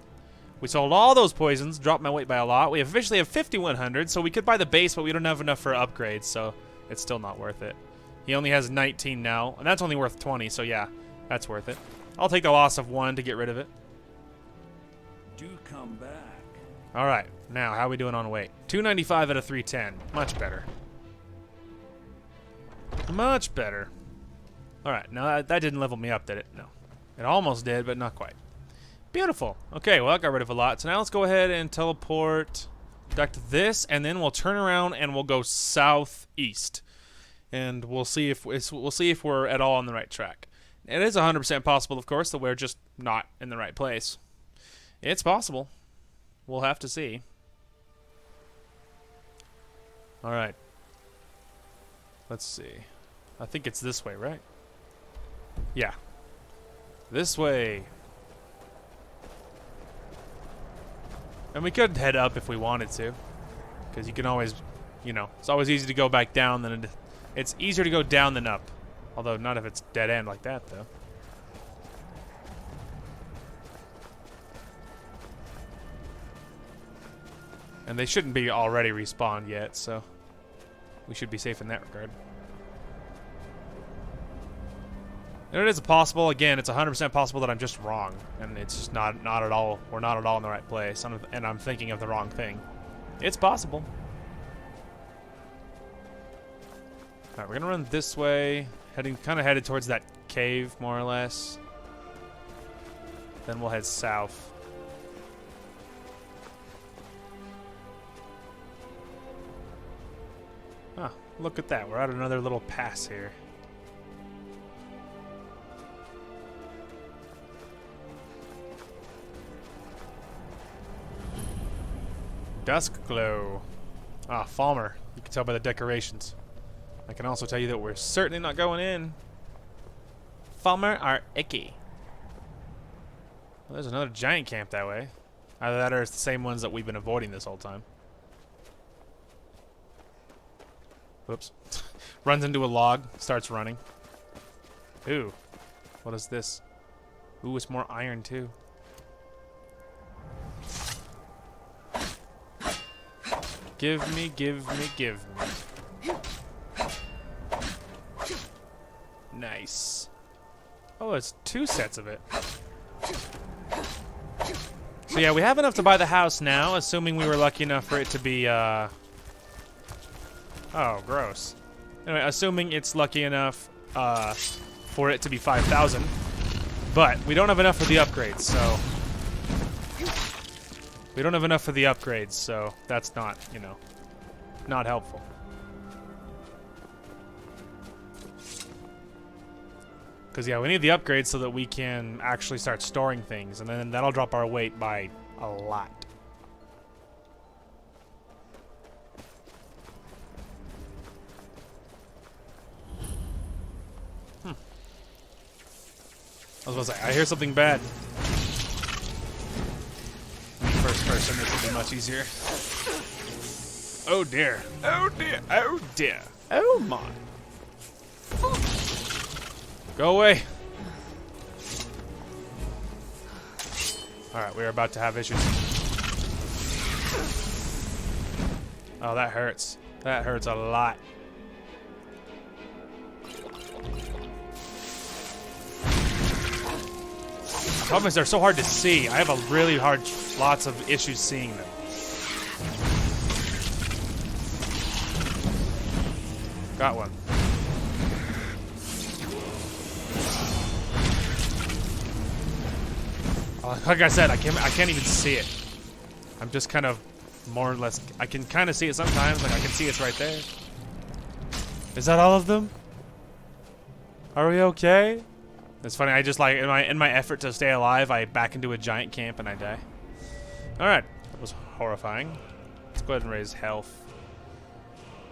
We sold all those poisons, dropped my weight by a lot. We officially have 5,100, so we could buy the base, but we don't have enough for upgrades, so it's still not worth it. He only has 19 now, and that's only worth 20, so yeah, that's worth it. I'll take the loss of 1 to get rid of it. Do come back. All right, now how are we doing on weight? 295 out of 310. Much better. Much better. All right, now that didn't level me up, did it? No. It almost did, but not quite. Beautiful. Okay, well, I got rid of a lot. So now let's go ahead and teleport back to this, and then we'll turn around and we'll go southeast, and we'll see if we're at all on the right track. It is 100% possible, of course, that we're just not in the right place. It's possible. We'll have to see. All right. Let's see. I think it's this way, right? Yeah. This way. And we could head up if we wanted to, because you can always, you know, it's always easy to go back down than it's easier to go down than up. Although not if it's dead end like that, though. And they shouldn't be already respawned yet, so we should be safe in that regard. And it is possible, again, it's 100% possible that I'm just wrong, and it's just not at all, we're not at all in the right place, and I'm thinking of the wrong thing. It's possible. Alright, we're gonna run this way, kind of headed towards that cave, more or less. Then we'll head south. Huh, look at that, we're at another little pass here. Dusk glow. Ah, Falmer. You can tell by the decorations. I can also tell you that we're certainly not going in. Falmer are icky. Well, there's another giant camp that way. Either that or it's the same ones that we've been avoiding this whole time. Whoops. Runs into a log, starts running. Ooh. What is this? Ooh, it's more iron too. Give me, give me, give me. Nice. Oh, it's 2 sets of it. So yeah, we have enough to buy the house now, assuming we were lucky enough for it to be, oh, gross. Anyway, assuming it's lucky enough, for it to be 5,000. But we don't have enough for the upgrades, so... We don't have enough for the upgrades, so that's not, you know, not helpful. Because, yeah, we need the upgrades so that we can actually start storing things, and then that'll drop our weight by a lot. I was about to say, I hear something bad. First person, this would be much easier. Oh dear. Oh dear. Oh dear. Oh my. Go away. Alright, we're about to have issues. Oh, that hurts. That hurts a lot. The problem is they're so hard to see. I have a really lots of issues seeing them. Got one. Like I said, I can't even see it. I'm just kind of more or less. I can kind of see it sometimes. Like I can see it's right there. Is that all of them? Are we okay? It's funny. I just like in my effort to stay alive, I back into a giant camp and I die. All right, that was horrifying. Let's go ahead and raise health.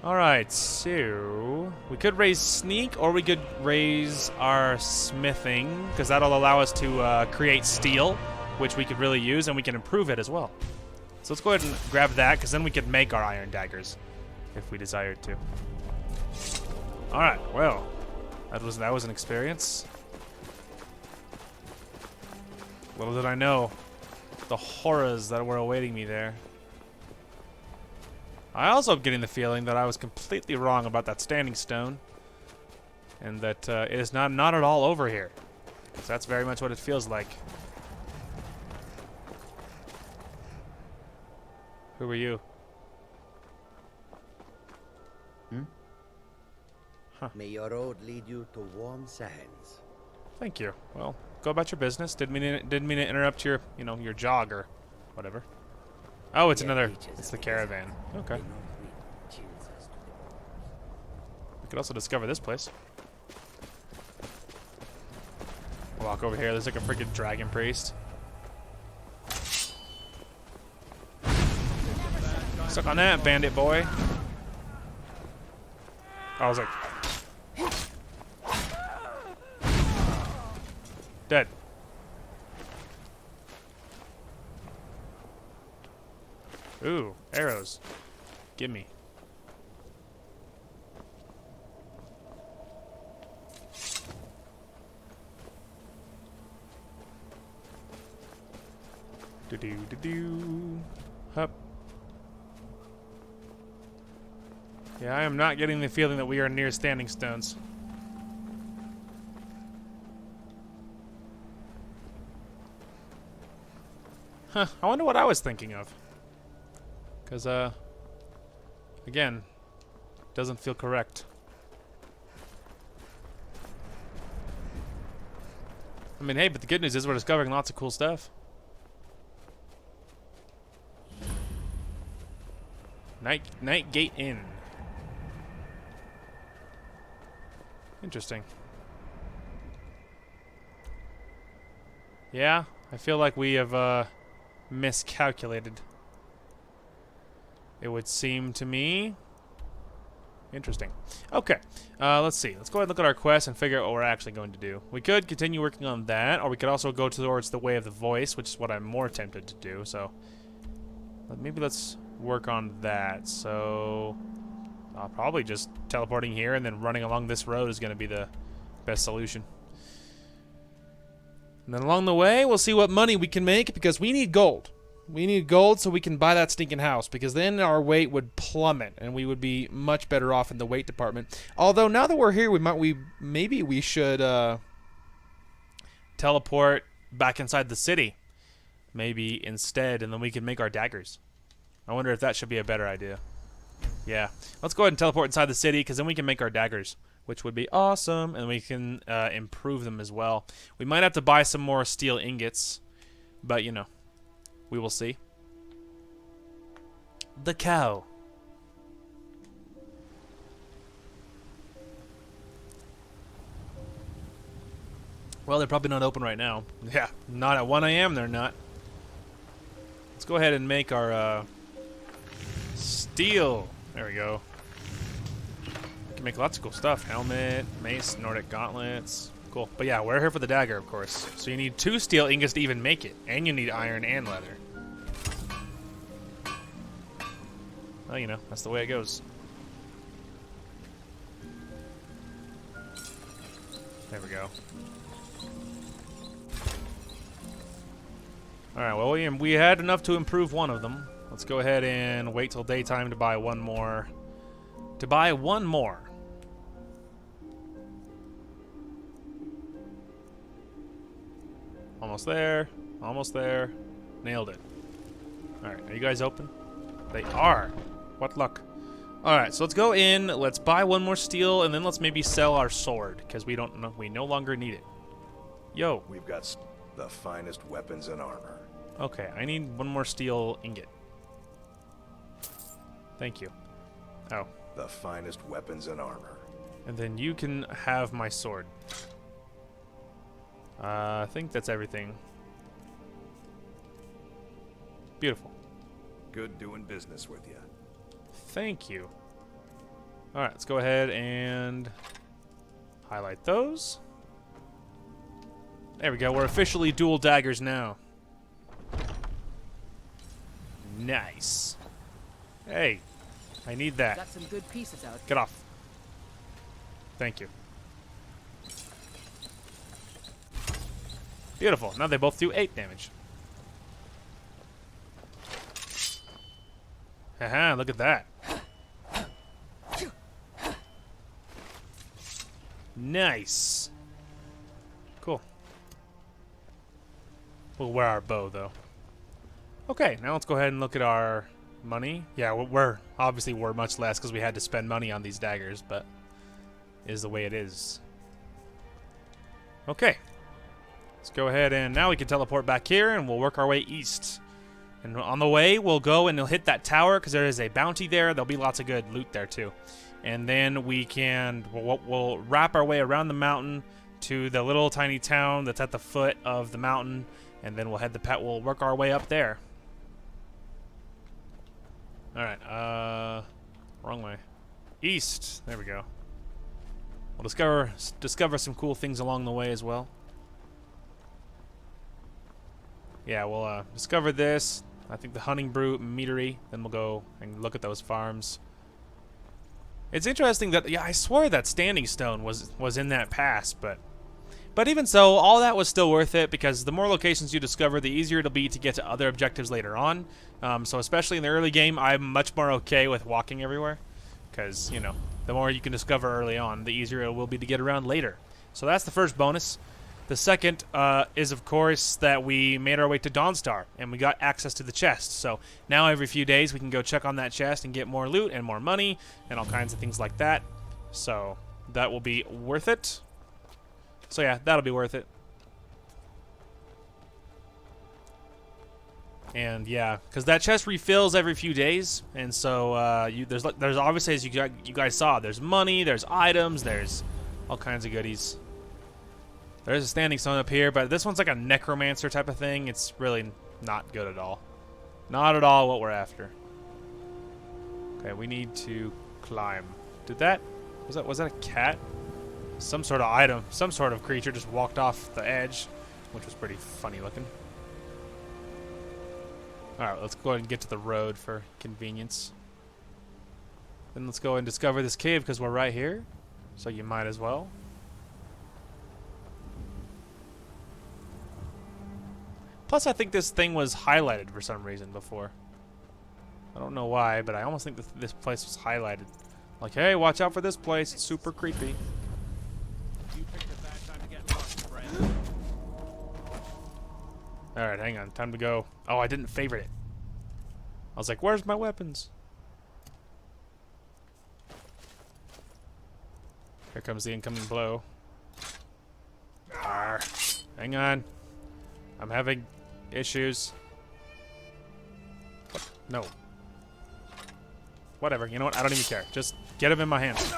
All right, so we could raise sneak, or we could raise our smithing, because that'll allow us to create steel, which we could really use, and we can improve it as well. So let's go ahead and grab that, because then we could make our iron daggers if we desired to. Alright, well. That was an experience. Little did I know the horrors that were awaiting me there. I also am getting the feeling that I was completely wrong about that standing stone. And that it is not at all over here. So that's very much what it feels like. Who are you? Huh. May your road lead you to warm sands. Thank you. Well, go about your business. Didn't mean to interrupt your, your jog or whatever. Oh, it's it's the caravan. Okay. We could also discover this place. Walk over here. There's like a freaking dragon priest. Suck on that, bandit boy. I was like, dead. Ooh, arrows. Gimme. Do-do-do-do. Hup. Yeah, I am not getting the feeling that we are near standing stones. Huh, I wonder what I was thinking of. Because, again, doesn't feel correct. I mean, hey, but the good news is we're discovering lots of cool stuff. Night Gate Inn. Interesting. Yeah, I feel like we have miscalculated. It would seem to me. Interesting. Okay, let's see. Let's go ahead and look at our quest and figure out what we're actually going to do. We could continue working on that, or we could also go towards the Way of the Voice, which is what I'm more tempted to do. So maybe let's work on that. So probably just teleporting here and then running along this road is going to be the best solution. And then along the way, we'll see what money we can make, because we need gold. We need gold so we can buy that stinking house, because then our weight would plummet and we would be much better off in the weight department. Although now that we're here, maybe we should teleport back inside the city, maybe instead, and then we can make our daggers. I wonder if that should be a better idea. Yeah, let's go ahead and teleport inside the city, because then we can make our daggers, which would be awesome, and we can improve them as well. We might have to buy some more steel ingots, but we will see. The cow. Well, they're probably not open right now. Yeah, not at 1 a.m. they're not. Let's go ahead and make our steel. There we go. We can make lots of cool stuff. Helmet, mace, Nordic gauntlets. Cool. But yeah, we're here for the dagger, of course. So you need 2 steel ingots to even make it. And you need iron and leather. Well, that's the way it goes. There we go. Alright, well, we had enough to improve one of them. Let's go ahead and wait till daytime to buy one more. Almost there. Almost there. Nailed it. Alright, are you guys open? They are. What luck. Alright, so let's go in. Let's buy one more steel, and then let's maybe sell our sword, because we no longer need it. Yo. We've got the finest weapons and armor. Okay, I need one more steel ingot. Thank you. Oh. The finest weapons and armor. And then you can have my sword. I think that's everything. Beautiful. Good doing business with you. Thank you. Alright, let's go ahead and highlight those. There we go. We're officially dual daggers now. Nice. Hey, I need that. Got some good pieces out. Get off. Thank you. Beautiful. Now they both do 8 damage. Haha, look at that. Nice. Cool. We'll wear our bow, though. Okay, now let's go ahead and look at our money. Yeah, we're obviously we're much less because we had to spend money on these daggers, but it is the way it is. Okay. Let's go ahead and now we can teleport back here and we'll work our way east. And on the way, we'll go and we'll hit that tower because there is a bounty there. There'll be lots of good loot there too. And then we'll wrap our way around the mountain to the little tiny town that's at the foot of the mountain, and then we'll work our way up there. All right, wrong way. East. There we go. We'll discover some cool things along the way as well. Yeah, we'll discover this. I think the hunting brute meadery. Then we'll go and look at those farms. It's interesting that I swore that Standing Stone was in that pass, but even so, all that was still worth it because the more locations you discover, the easier it'll be to get to other objectives later on. So especially in the early game, I'm much more okay with walking everywhere because you know the more you can discover early on, the easier it will be to get around later. So that's the first bonus. The second is, of course, that we made our way to Dawnstar, and we got access to the chest. So now every few days we can go check on that chest and get more loot and more money and all kinds of things like that. So that will be worth it. So yeah, that'll be worth it. And yeah, because that chest refills every few days, and so there's obviously, as you guys saw, there's money, there's items, there's all kinds of goodies. There's a Standing Stone up here, but this one's like a necromancer type of thing. It's really not good at all. Not at all what we're after. Okay, we need to climb. Was that a cat? Some sort of item, some sort of creature just walked off the edge, which was pretty funny looking. Alright, let's go ahead and get to the road for convenience. Then let's go and discover this cave because we're right here. So you might as well. Plus, I think this thing was highlighted for some reason before. I don't know why, but I almost think that this place was highlighted. Like, hey, watch out for this place. It's super creepy. You picked a bad time to get lost, friend. Alright, hang on. Time to go. Oh, I didn't favorite it. I was like, where's my weapons? Here comes the incoming blow. Arr. Hang on. I'm having issues. What? No. Whatever. You know what? I don't even care. Just get him in my hands.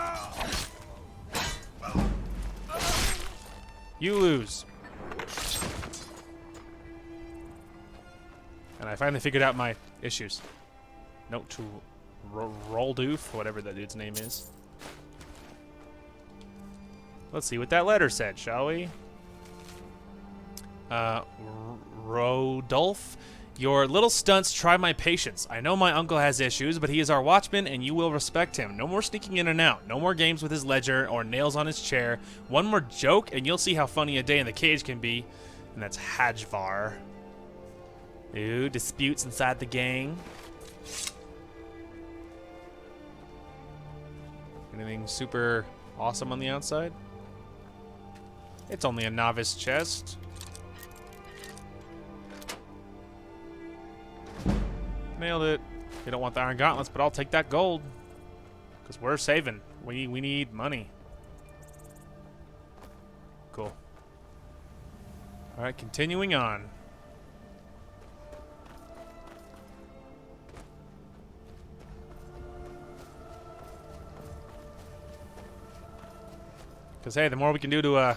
You lose. And I finally figured out my issues. Note to Roldoof, whatever that dude's name is. Let's see what that letter said, shall we? Rodolph, your little stunts try my patience. I know my uncle has issues, but he is our watchman and you will respect him. No more sneaking in and out. No more games with his ledger or nails on his chair. One more joke and you'll see how funny a day in the cage can be. And that's Hajvar. Ooh, disputes inside the gang. Anything super awesome on the outside? It's only a novice chest. Nailed it. We don't want the iron gauntlets, but I'll take that gold. Because we're saving. We need money. Cool. Alright, continuing on. Because, hey, the more we can do to,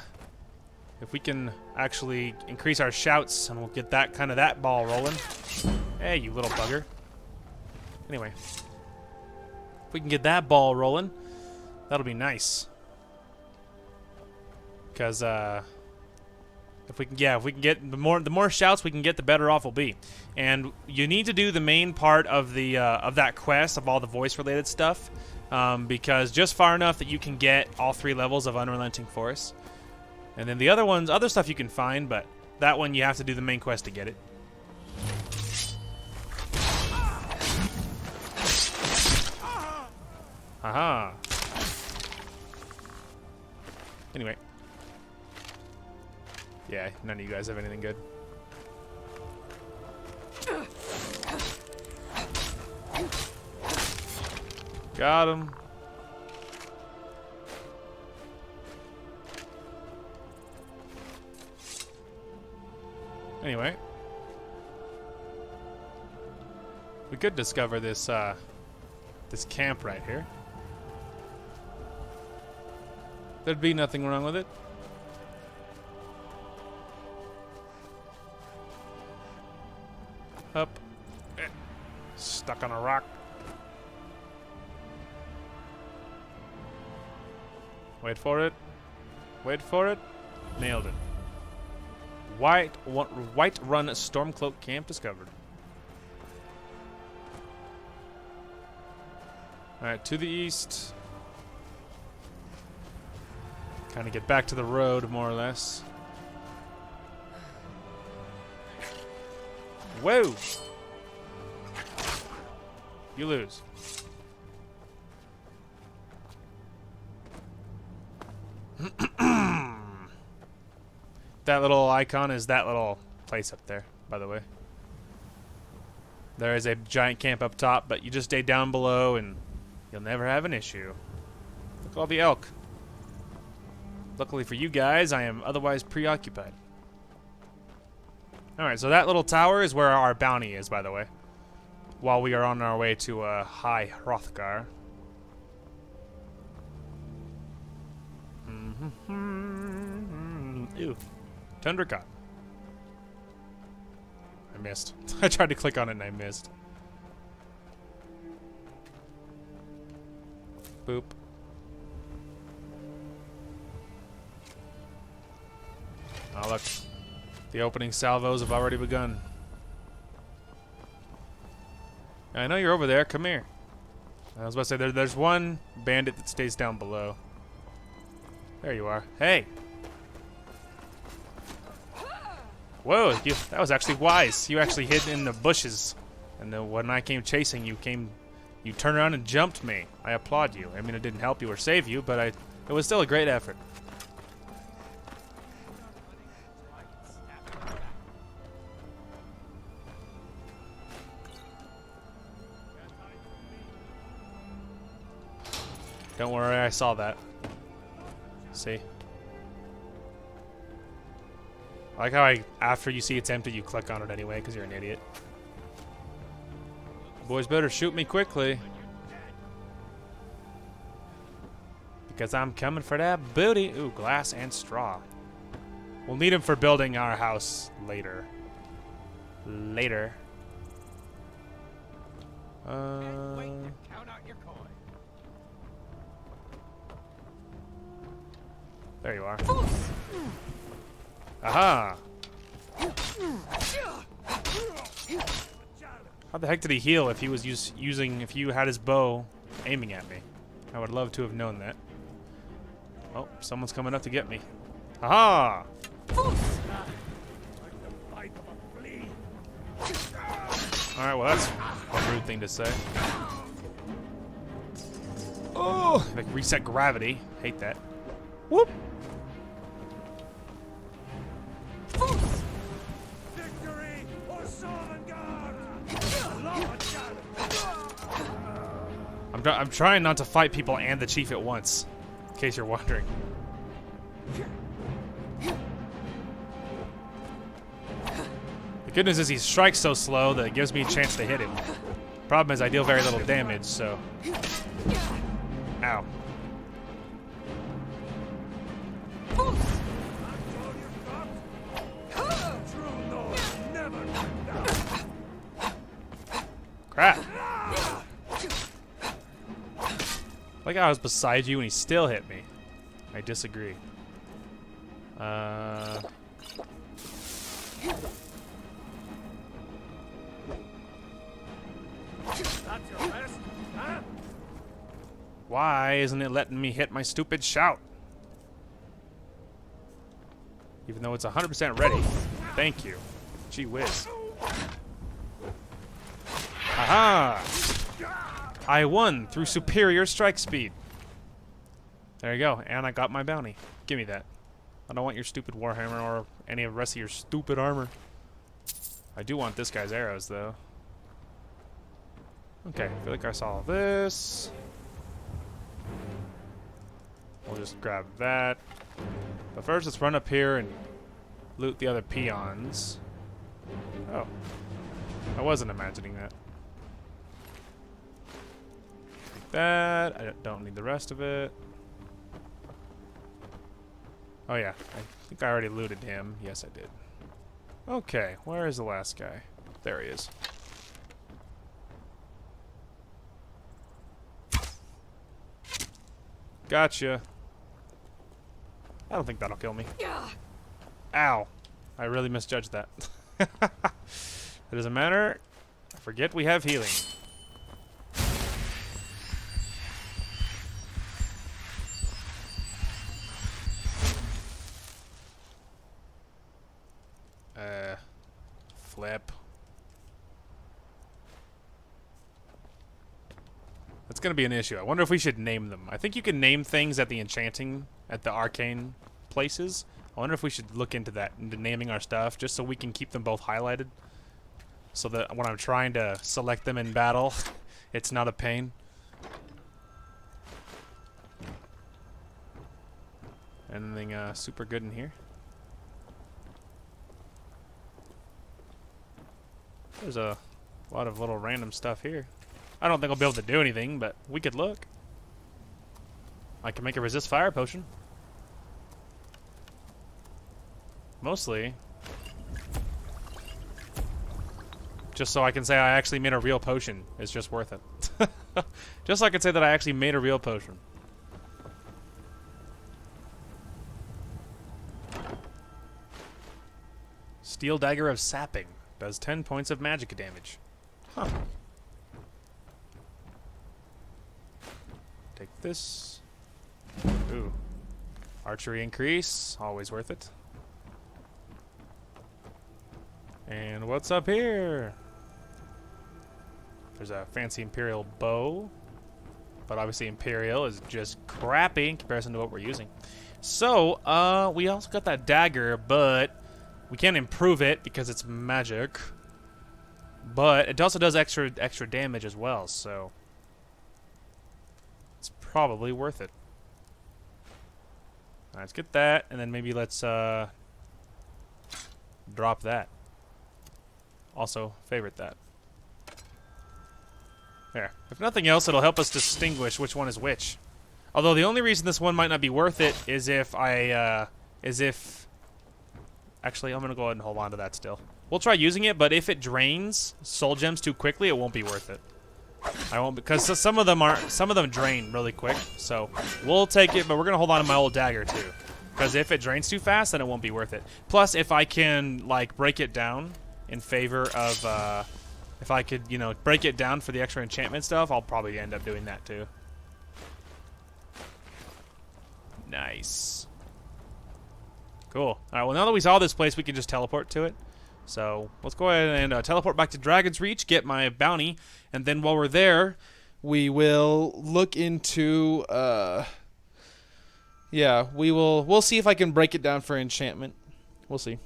if we can actually increase our shouts, and we'll get that ball rolling. Hey, you little bugger. Anyway. If we can get that ball rolling, that'll be nice. Because, if we can get the more shouts we can get, the better off we'll be. And you need to do the main part of the of that quest of all the voice related stuff because just far enough that you can get all 3 levels of Unrelenting Force. And then the other stuff you can find, but that one you have to do the main quest to get it. Haha. Anyway. Yeah, none of you guys have anything good. Got him. Anyway. We could discover this this camp right here. There'd be nothing wrong with it. Up. Stuck on a rock. Wait for it. Wait for it. Nailed it. White Run Stormcloak Camp discovered. Alright, to the east. Kind of get back to the road, more or less. Whoa! You lose. That little icon is that little place up there, by the way. There is a giant camp up top, but you just stay down below and you'll never have an issue. Look at all the elk. Luckily for you guys, I am otherwise preoccupied. Alright, so that little tower is where our bounty is, by the way. While we are on our way to High Hrothgar. Ew. Tundra Cot. I missed. I tried to click on it and I missed. Boop. Oh, look. The opening salvos have already begun. I know you're over there. Come here. I was about to say, there's one bandit that stays down below. There you are. Hey! Whoa, that was actually wise. You actually hid in the bushes. And then when I came chasing you, you turned around and jumped me. I applaud you. I mean, it didn't help you or save you, but it was still a great effort. Don't worry, I saw that. See? I like how after you see it's empty, you click on it anyway, because you're an idiot. Boys better shoot me quickly. Because I'm coming for that booty. Ooh, glass and straw. We'll need them for building our house later. Later. There you are. Aha! How the heck did he heal if he was if you had his bow aiming at me? I would love to have known that. Oh, someone's coming up to get me. Aha! Alright, well that's a rude thing to say. Oh! Like reset gravity. Hate that. Whoop! Victory or Sovngarde! I'm trying not to fight people and the chief at once, in case you're wondering. The good news is he strikes so slow that it gives me a chance to hit him. Problem is I deal very little damage, so... Ow. Crap. Like I was beside you and he still hit me. I disagree. Why isn't it letting me hit my stupid shout? Even though it's 100% ready. Thank you. Gee whiz. Aha! I won through superior strike speed. There you go, and I got my bounty. Give me that. I don't want your stupid warhammer or any of the rest of your stupid armor. I do want this guy's arrows, though. Okay, I feel like I saw this. We'll just grab that. But first, let's run up here and loot the other peons. Oh. I wasn't imagining that. Take that. I don't need the rest of it. Oh yeah, I think I already looted him. Yes, I did. Okay, where is the last guy? There he is. Gotcha. I don't think that'll kill me. Ow. I really misjudged that. It doesn't matter. I forget we have healing. Flip. That's gonna be an issue. I wonder if we should name them. I think you can name things at the enchanting, at the arcane places. I wonder if we should look into that, into naming our stuff, just so we can keep them both highlighted. So that when I'm trying to select them in battle, it's not a pain. Anything super good in here? There's a lot of little random stuff here. I don't think I'll be able to do anything, but we could look. I can make a resist fire potion. Mostly. Just so I can say I actually made a real potion. It's just worth it. Just so I can say that I actually made a real potion. Steel Dagger of Sapping. Does 10 points of magic damage. Huh. Take this. Ooh. Archery increase. Always worth it. And what's up here? There's a fancy Imperial bow. But obviously Imperial is just crappy in comparison to what we're using. So, we also got that dagger, but we can't improve it because it's magic. But it also does extra damage as well, so it's probably worth it. Alright, let's get that, and then maybe let's drop that. Also, favorite that. There. If nothing else, it'll help us distinguish which one is which. Although the only reason this one might not be worth it is if actually, I'm going to go ahead and hold on to that still. We'll try using it, but if it drains soul gems too quickly, it won't be worth it. I won't, because some of them drain really quick. So we'll take it, but we're going to hold on to my old dagger too. Because if it drains too fast, then it won't be worth it. Plus, if I can, like, break it down in favor of, if I could, you know, break it down for the extra enchantment stuff, I'll probably end up doing that too. Nice. Cool. All right, well, now that we saw this place, we can just teleport to it. So let's go ahead and teleport back to Dragon's Reach, get my bounty, and then while we're there, we will look into, yeah, we'll see if I can break it down for enchantment. We'll see.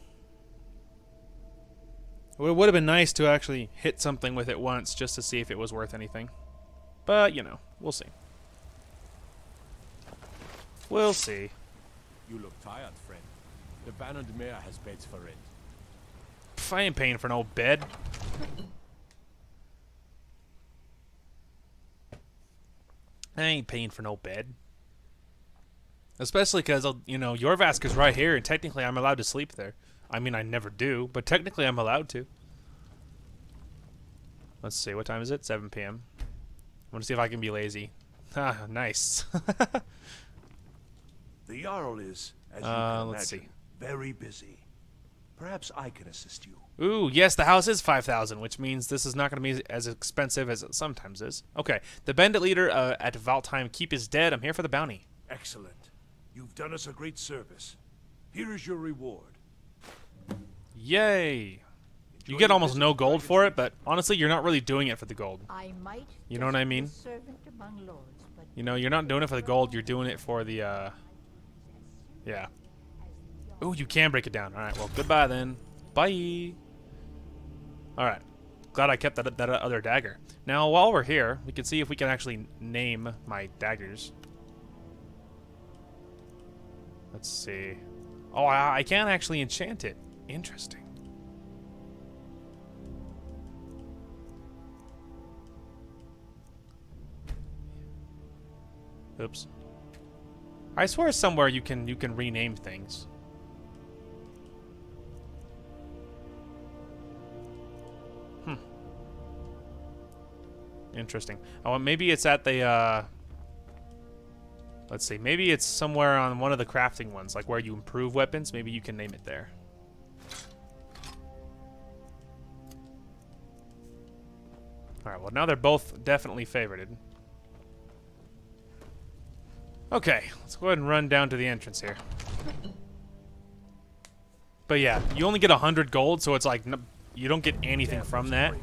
It would have been nice to actually hit something with it once just to see if it was worth anything. But, you know, we'll see. We'll see. You look tired, friend. The Bannered Mare has beds for rent. Pff, I ain't paying for no bed. I ain't paying for no bed. Especially because, you know, Jorvask is right here, and technically I'm allowed to sleep there. I mean, I never do, but technically I'm allowed to. Let's see, what time is it? 7 p.m. I want to see if I can be lazy. Ah, nice. The Jarl is, as you can let's imagine, see. very busy. Perhaps I can assist you. Ooh, yes, the house is 5,000, which means this is not going to be as expensive as it sometimes is. Okay, the bandit leader at Valtheim Keep is dead. I'm here for the bounty. Excellent. You've done us a great service. Here is your reward. Yay! You get almost no gold for it, but honestly, you're not really doing it for the gold. You know what I mean? You know, you're not doing it for the gold, you're doing it for the, yeah. Ooh, you can break it down. Alright, well, goodbye then. Bye! Alright. Glad I kept that other dagger. Now, while we're here, we can see if we can actually name my daggers. Let's see. Oh, I can actually enchant it. Interesting. Oops. I swear somewhere you can rename things. Interesting. Oh, maybe it's at the, let's see. Maybe it's somewhere on one of the crafting ones, like where you improve weapons. Maybe you can name it there. Alright, well now they're both definitely favorited. Okay, let's go ahead and run down to the entrance here. But yeah, you only get 100 gold, so it's like, you don't get anything from that.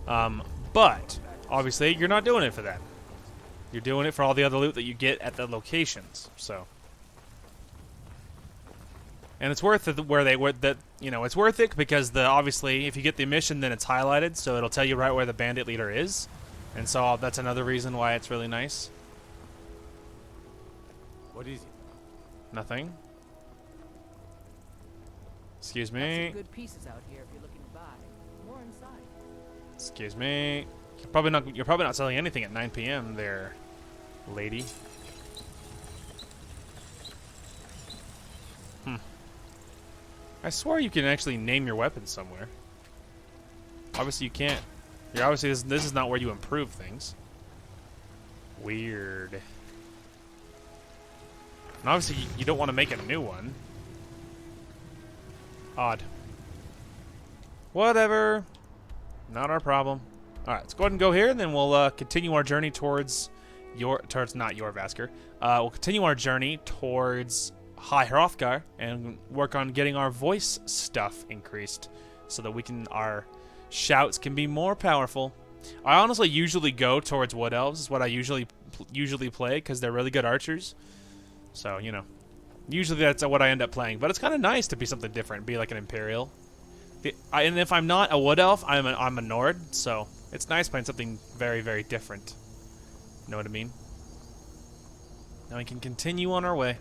But obviously, you're not doing it for that. You're doing it for all the other loot that you get at the locations. So, and it's worth it it's worth it because obviously if you get the mission, then it's highlighted, so it'll tell you right where the bandit leader is, and so that's another reason why it's really nice. What is it? Nothing. Excuse me. Got some good pieces out here if you're looking to buy. More inside. Excuse me. You're probably not selling anything at 9 p.m. there, lady. I swear you can actually name your weapon somewhere. Obviously you can't. You're obviously this is not where you improve things. Weird. And obviously you don't want to make a new one. Odd. Whatever. Not our problem. Alright, let's go ahead and go here, and then we'll continue our journey towards not Jorvaskr. We'll continue our journey towards High Hrothgar and work on getting our voice stuff increased so that our shouts can be more powerful. I honestly usually go towards Wood Elves, is what I usually play, because they're really good archers. So, you know, usually that's what I end up playing. But it's kind of nice to be something different, be like an Imperial. And if I'm not a Wood Elf, I'm a Nord, so it's nice playing something very, very different. Know what I mean? Now we can continue on our way.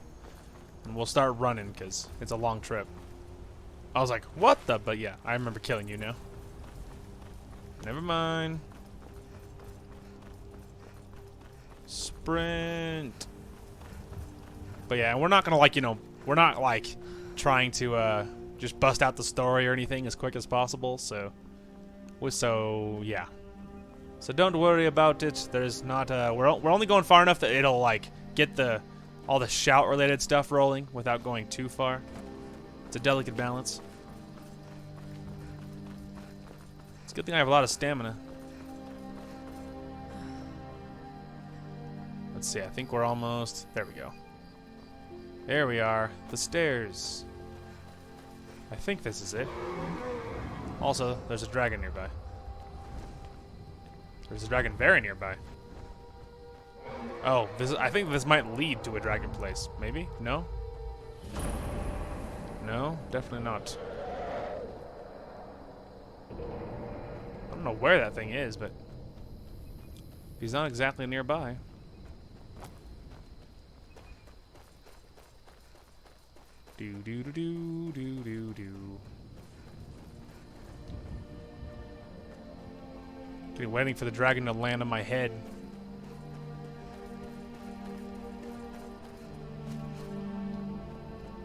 And we'll start running, because it's a long trip. I was like, what the? But yeah, I remember killing you now. Never mind. Sprint. But yeah, we're not gonna we're not trying to just bust out the story or anything as quick as possible. So yeah. So don't worry about it. There's not we're only going far enough that it'll get all the shout related stuff rolling without going too far. It's a delicate balance. It's a good thing I have a lot of stamina. Let's see, I think we're almost... There we go. There we are. The stairs. I think this is it. Also, there's a dragon nearby. There's a dragon very nearby. Oh, I think this might lead to a dragon place. Maybe? No? No, definitely not. I don't know where that thing is, but he's not exactly nearby. Do do do do do do do. Been waiting for the dragon to land on my head.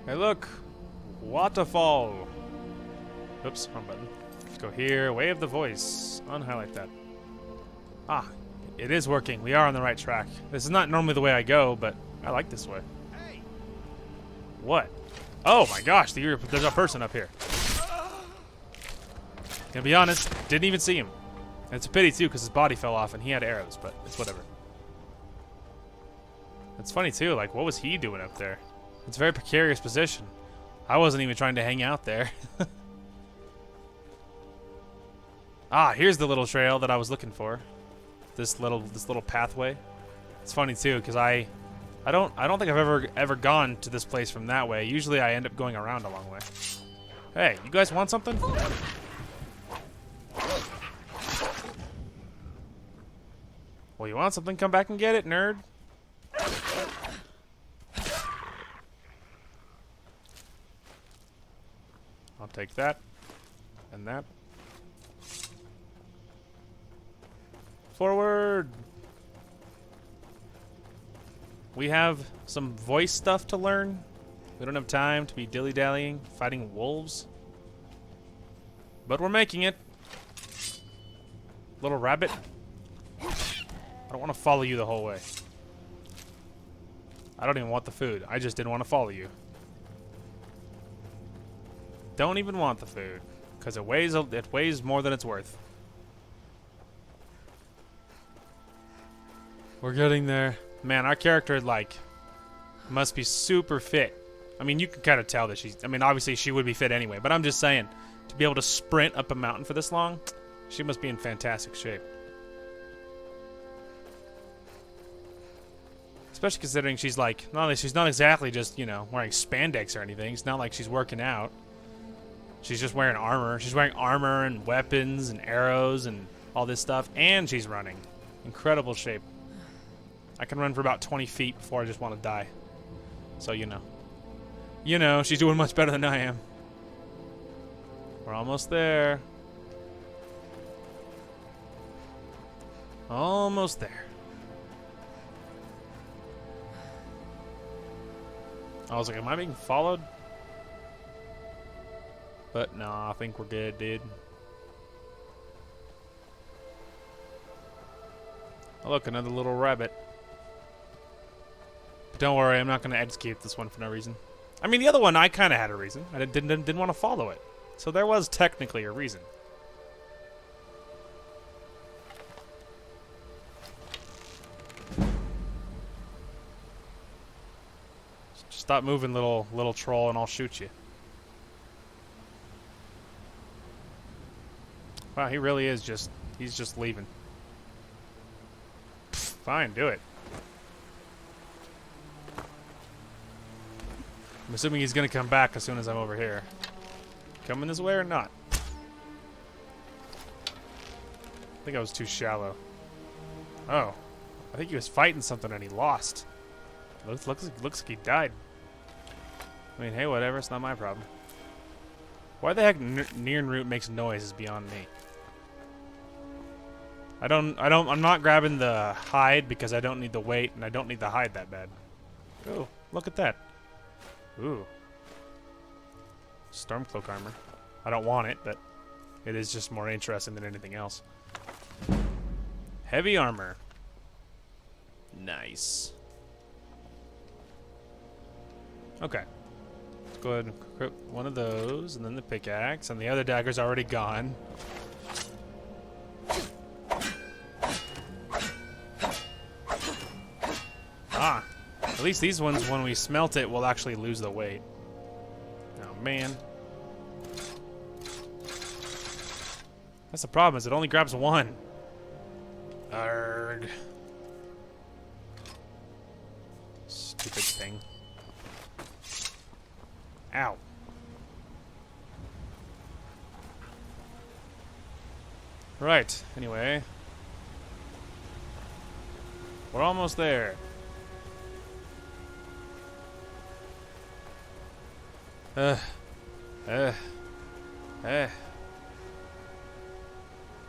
Hey, look! Waterfall! Oops, wrong button. Let's go here. Wave the voice. Unhighlight that. Ah, it is working. We are on the right track. This is not normally the way I go, but I like this way. Hey. What? Oh my gosh, there's a person up here. Gonna be honest, didn't even see him. And it's a pity too, because his body fell off and he had arrows, but it's whatever. It's funny too, like, what was he doing up there? It's a very precarious position. I wasn't even trying to hang out there. Ah, here's the little trail that I was looking for. This little pathway. It's funny too, because I don't think I've ever gone to this place from that way. Usually I end up going around a long way. Hey, you guys want something? Well, you want something? Come back and get it, nerd. I'll take that and that. Forward. We have some voice stuff to learn. We don't have time to be dilly-dallying, fighting wolves. But we're making it. Little rabbit. I don't want to follow you the whole way. I don't even want the food. I just didn't want to follow you. Don't even want the food, because it weighs more than it's worth. We're getting there. Man, our character, like, must be super fit. I mean, you can kind of tell that she's... I mean, obviously she would be fit anyway, but I'm just saying, to be able to sprint up a mountain for this long, she must be in fantastic shape. Especially considering she's, like, she's not exactly just, you know, wearing spandex or anything. It's not like she's working out. She's just wearing armor. She's wearing armor and weapons and arrows and all this stuff, and she's running. Incredible shape. I can run for about 20 feet before I just want to die. So, you know. You know, she's doing much better than I am. We're almost there. Almost there. I was like, am I being followed? But no, I think we're good, dude. Oh, look, another little rabbit. But don't worry, I'm not going to execute this one for no reason. I mean, the other one, I kind of had a reason. I didn't want to follow it. So there was technically a reason. Stop moving, little troll, and I'll shoot you. Wow, he really is he's just leaving. Pfft, fine, do it. I'm assuming he's gonna come back as soon as I'm over here. Coming this way or not? I think I was too shallow. Oh. I think he was fighting something and he lost. Looks like he died. I mean, hey, whatever, it's not my problem. Why the heck Nirnroot makes noise is beyond me. I'm not grabbing the hide because I don't need the weight and I don't need the hide that bad. Oh, look at that. Ooh. Stormcloak armor. I don't want it, but it is just more interesting than anything else. Heavy armor. Nice. Okay. Let's go ahead and equip one of those, and then the pickaxe, and the other dagger's already gone. Ah. At least these ones, when we smelt it, we'll actually lose the weight. Oh, man. That's the problem, is it only grabs one. Arrgh. Stupid thing. Ow. Right, anyway. We're almost there. Don't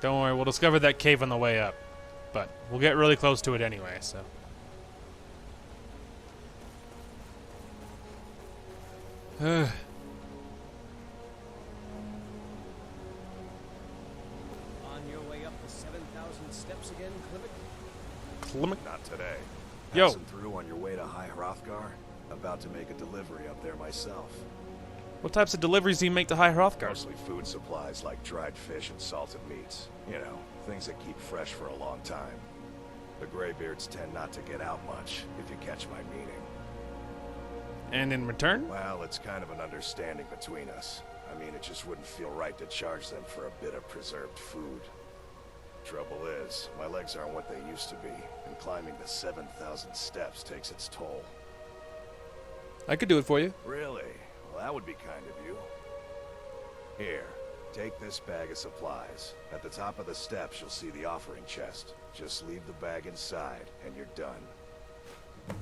worry, we'll discover that cave on the way up. But we'll get really close to it anyway, so. On your way up the 7,000 steps again, Klimek? Not today. Yo. Passing through on your way to High Hrothgar? About to make a delivery up there myself. What types of deliveries do you make to High Hrothgar? Mostly food supplies like dried fish and salted meats. You know, things that keep fresh for a long time. The Greybeards tend not to get out much, if you catch my meaning. And in return? Well, it's kind of an understanding between us. I mean, it just wouldn't feel right to charge them for a bit of preserved food. Trouble is, my legs aren't what they used to be, and climbing the 7,000 steps takes its toll. I could do it for you. Really? Well, that would be kind of you. Here, take this bag of supplies. At the top of the steps, you'll see the offering chest. Just leave the bag inside, and you're done.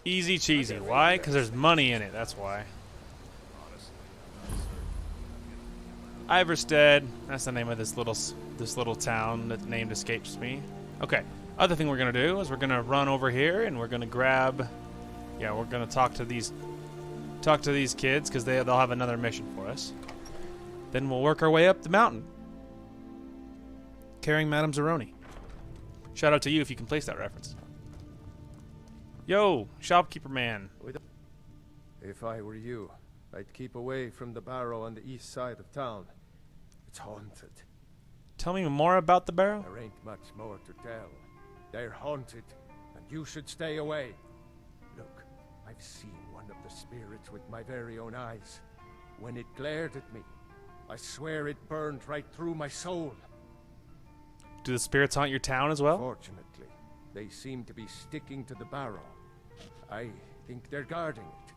Easy cheesy. Why? Because there's money in it. That's why. Iverstead. That's the name of this little town. That name escapes me. Okay. Other thing we're gonna do is we're gonna run over here and we're gonna grab. Yeah, we're gonna talk to these kids because they'll have another mission for us. Then we'll work our way up the mountain, carrying Madame Zeroni. Shout out to you if you can place that reference. Yo, shopkeeper man. If I were you, I'd keep away from the barrow on the east side of town. It's haunted. Tell me more about the barrow. There ain't much more to tell. They're haunted, and you should stay away. Look, I've seen one of the spirits with my very own eyes. When it glared at me, I swear it burned right through my soul. Do the spirits haunt your town as well? Fortunately, they seem to be sticking to the barrow. I think they're guarding it.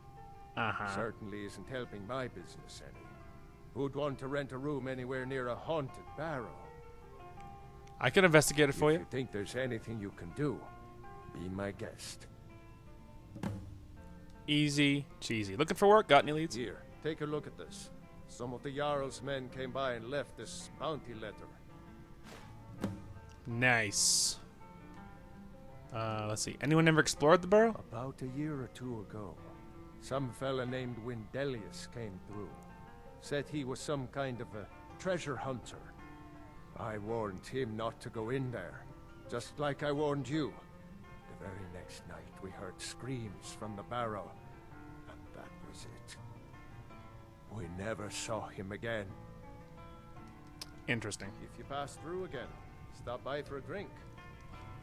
Certainly isn't helping my business any. Who'd want to rent a room anywhere near a haunted barrow? I can investigate it for you. If you think there's anything you can do, be my guest. Easy cheesy. Looking for work? Got any leads? Here, take a look at this. Some of the Jarl's men came by and left this bounty letter. Nice. Let's see. Anyone ever explored the barrow? About a year or two ago, some fella named Windelius came through. Said he was some kind of a treasure hunter. I warned him not to go in there, just like I warned you. The very next night we heard screams from the barrow, and that was it. We never saw him again. Interesting. If you pass through again, stop by for a drink.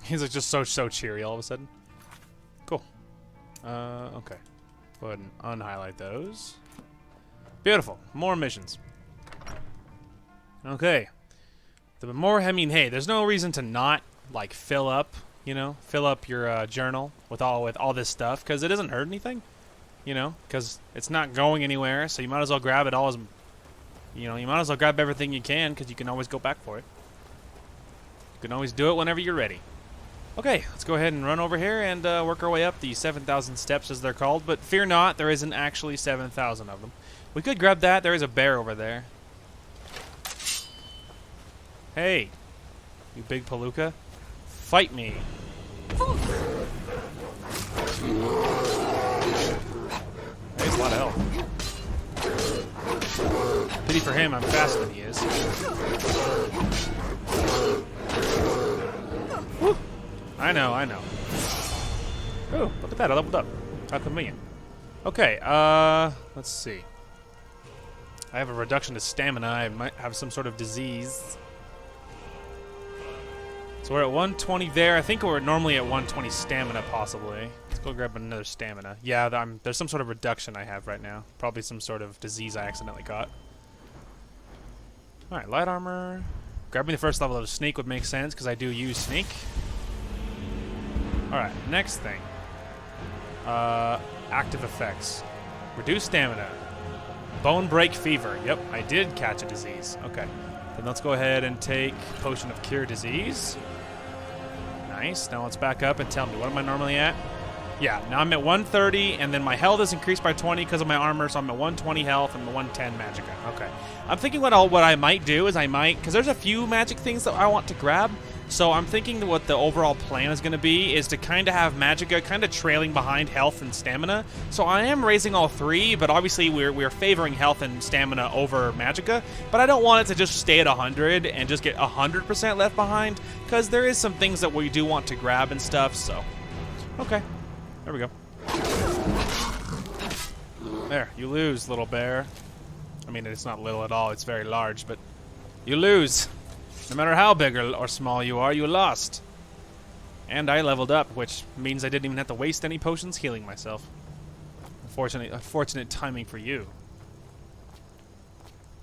He's like just so cheery all of a sudden. Cool. Okay. Go ahead and unhighlight those. Beautiful. More missions. Okay. The more, I mean, hey, there's no reason to not like fill up your journal with all this stuff because it doesn't hurt anything, because it's not going anywhere. So you might as well grab it all as, you might as well grab everything you can because you can always go back for it. You can always do it whenever you're ready. Okay, let's go ahead and run over here and work our way up the 7,000 steps as they're called. But fear not, there isn't actually 7,000 of them. We could grab that. There is a bear over there. Hey, you big palooka. Fight me. Hey, a lot of health. Pity for him, I'm faster than he is. Woo. I know. Oh, look at that, I leveled up. How convenient. Okay, let's see. I have a reduction to stamina. I might have some sort of disease. So we're at 120 there. I think we're normally at 120 stamina, possibly. Let's go grab another stamina. Yeah, there's some sort of reduction I have right now. Probably some sort of disease I accidentally caught. Alright, light armor. Grabbing the first level of sneak would make sense, because I do use sneak. Alright, next thing. Active effects. Reduce stamina. Bone break fever. Yep, I did catch a disease. Okay. Then let's go ahead and take Potion of Cure Disease. Nice. Now let's back up and tell me, what am I normally at? Yeah, now I'm at 130, and then my health is increased by 20 because of my armor, so I'm at 120 health and 110 magicka. Okay. I'm thinking what I might do is because there's a few magic things that I want to grab, so I'm thinking that what the overall plan is going to be is to kind of have magicka kind of trailing behind health and stamina. So I am raising all three, but obviously we're favoring health and stamina over magicka, but I don't want it to just stay at 100 and just get 100% left behind, because there is some things that we do want to grab and stuff, so. Okay. There we go. There, you lose, little bear. I mean, it's not little at all, it's very large, but you lose. No matter how big or small you are, you lost. And I leveled up, which means I didn't even have to waste any potions healing myself. Unfortunate timing for you.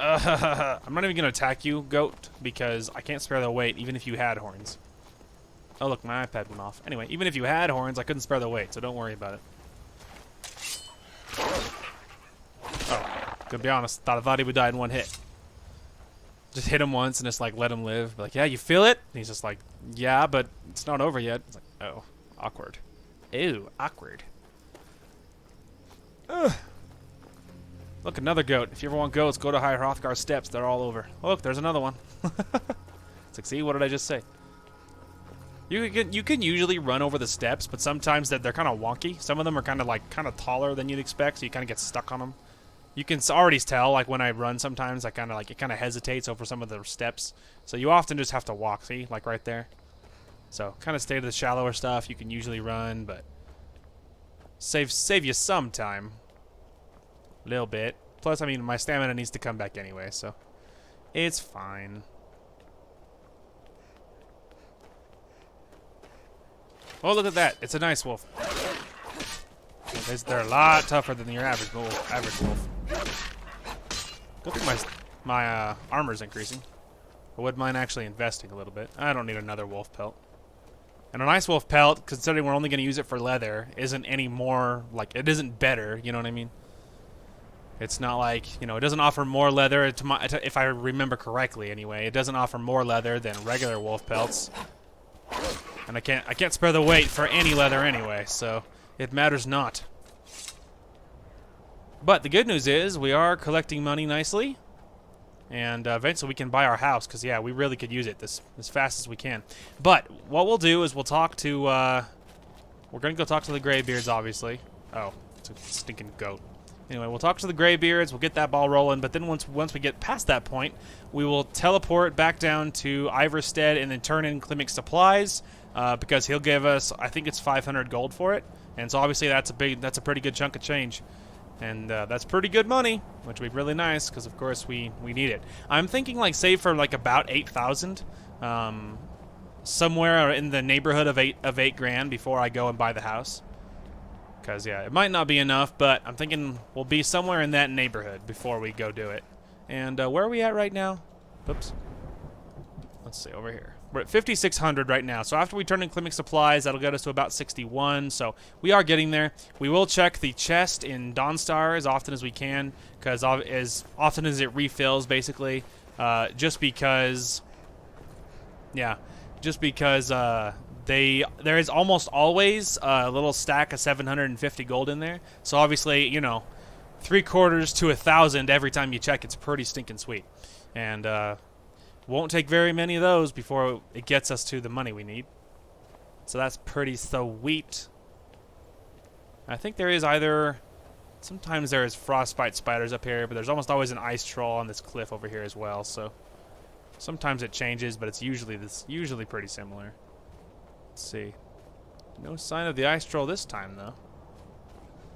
I'm not even going to attack you, goat, because I can't spare the weight, even if you had horns. Oh, look, my iPad went off. Anyway, even if you had horns, I couldn't spare the weight, so don't worry about it. Oh, to be honest, thought he would die in one hit. Just hit him once and just, like, let him live. Be like, yeah, you feel it? And he's just like, yeah, but it's not over yet. It's like, oh, awkward. Ew, awkward. Ugh. Look, another goat. If you ever want goats, go to High Hrothgar Steps. They're all over. Oh, look, there's another one. It's like, see, what did I just say? You can usually run over the steps, but sometimes they're kind of wonky. Some of them are kind of taller than you'd expect, so you kind of get stuck on them. You can already tell, like when I run sometimes, it kind of hesitates over some of the steps. So you often just have to walk, see, like right there. So kind of stay to the shallower stuff. You can usually run, but save you some time. A little bit. Plus, I mean, my stamina needs to come back anyway, so it's fine. Oh, look at that. It's a nice wolf. They're a lot tougher than your average wolf. Good thing my armor's increasing. I wouldn't mind actually investing a little bit. I don't need another wolf pelt. And a nice wolf pelt, considering we're only going to use it for leather, isn't any more, like, it isn't better, you know what I mean? It's not like, you know, it doesn't offer more leather, if I remember correctly anyway. It doesn't offer more leather than regular wolf pelts. And I can't spare the weight for any leather anyway, so it matters not. But the good news is we are collecting money nicely, and eventually we can buy our house, because yeah, we really could use it as fast as we can. But what we'll do is we'll talk to we're gonna go talk to the Greybeards, obviously. Oh, it's a stinking goat. Anyway, we'll talk to the Greybeards, we'll get that ball rolling, but then once we get past that point, we will teleport back down to Iverstead and then turn in Klimik's supplies, because he'll give us, I think it's 500 gold for it, and so obviously that's a pretty good chunk of change. And that's pretty good money, which would be really nice, because of course we need it. I'm thinking like save for like about 8,000, somewhere in the neighborhood of eight grand before I go and buy the house. Because yeah, it might not be enough, but I'm thinking we'll be somewhere in that neighborhood before we go do it. And where are we at right now? Oops. Let's see, over here. We're at 5,600 right now. So after we turn in Klimik's supplies, that'll get us to about 61. So we are getting there. We will check the chest in Dawnstar as often as we can, because as often as it refills, basically. Just because there is almost always a little stack of 750 gold in there. So obviously, you know, 3/4 to 1,000 every time you check. It's pretty stinking sweet. And won't take very many of those before it gets us to the money we need. So that's pretty sweet. I think there is sometimes there is frostbite spiders up here, but there's almost always an ice troll on this cliff over here as well. So sometimes it changes, but it's usually pretty similar. Let's see. No sign of the ice troll this time, though.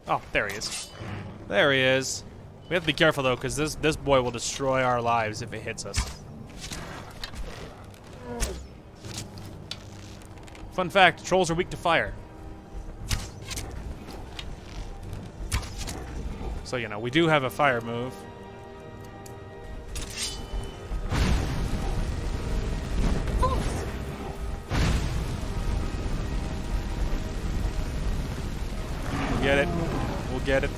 Oh, there he is. There he is. We have to be careful, though, because this boy will destroy our lives if it hits us. Fun fact, trolls are weak to fire. So, you know, we do have a fire move. We'll get it. We'll get it.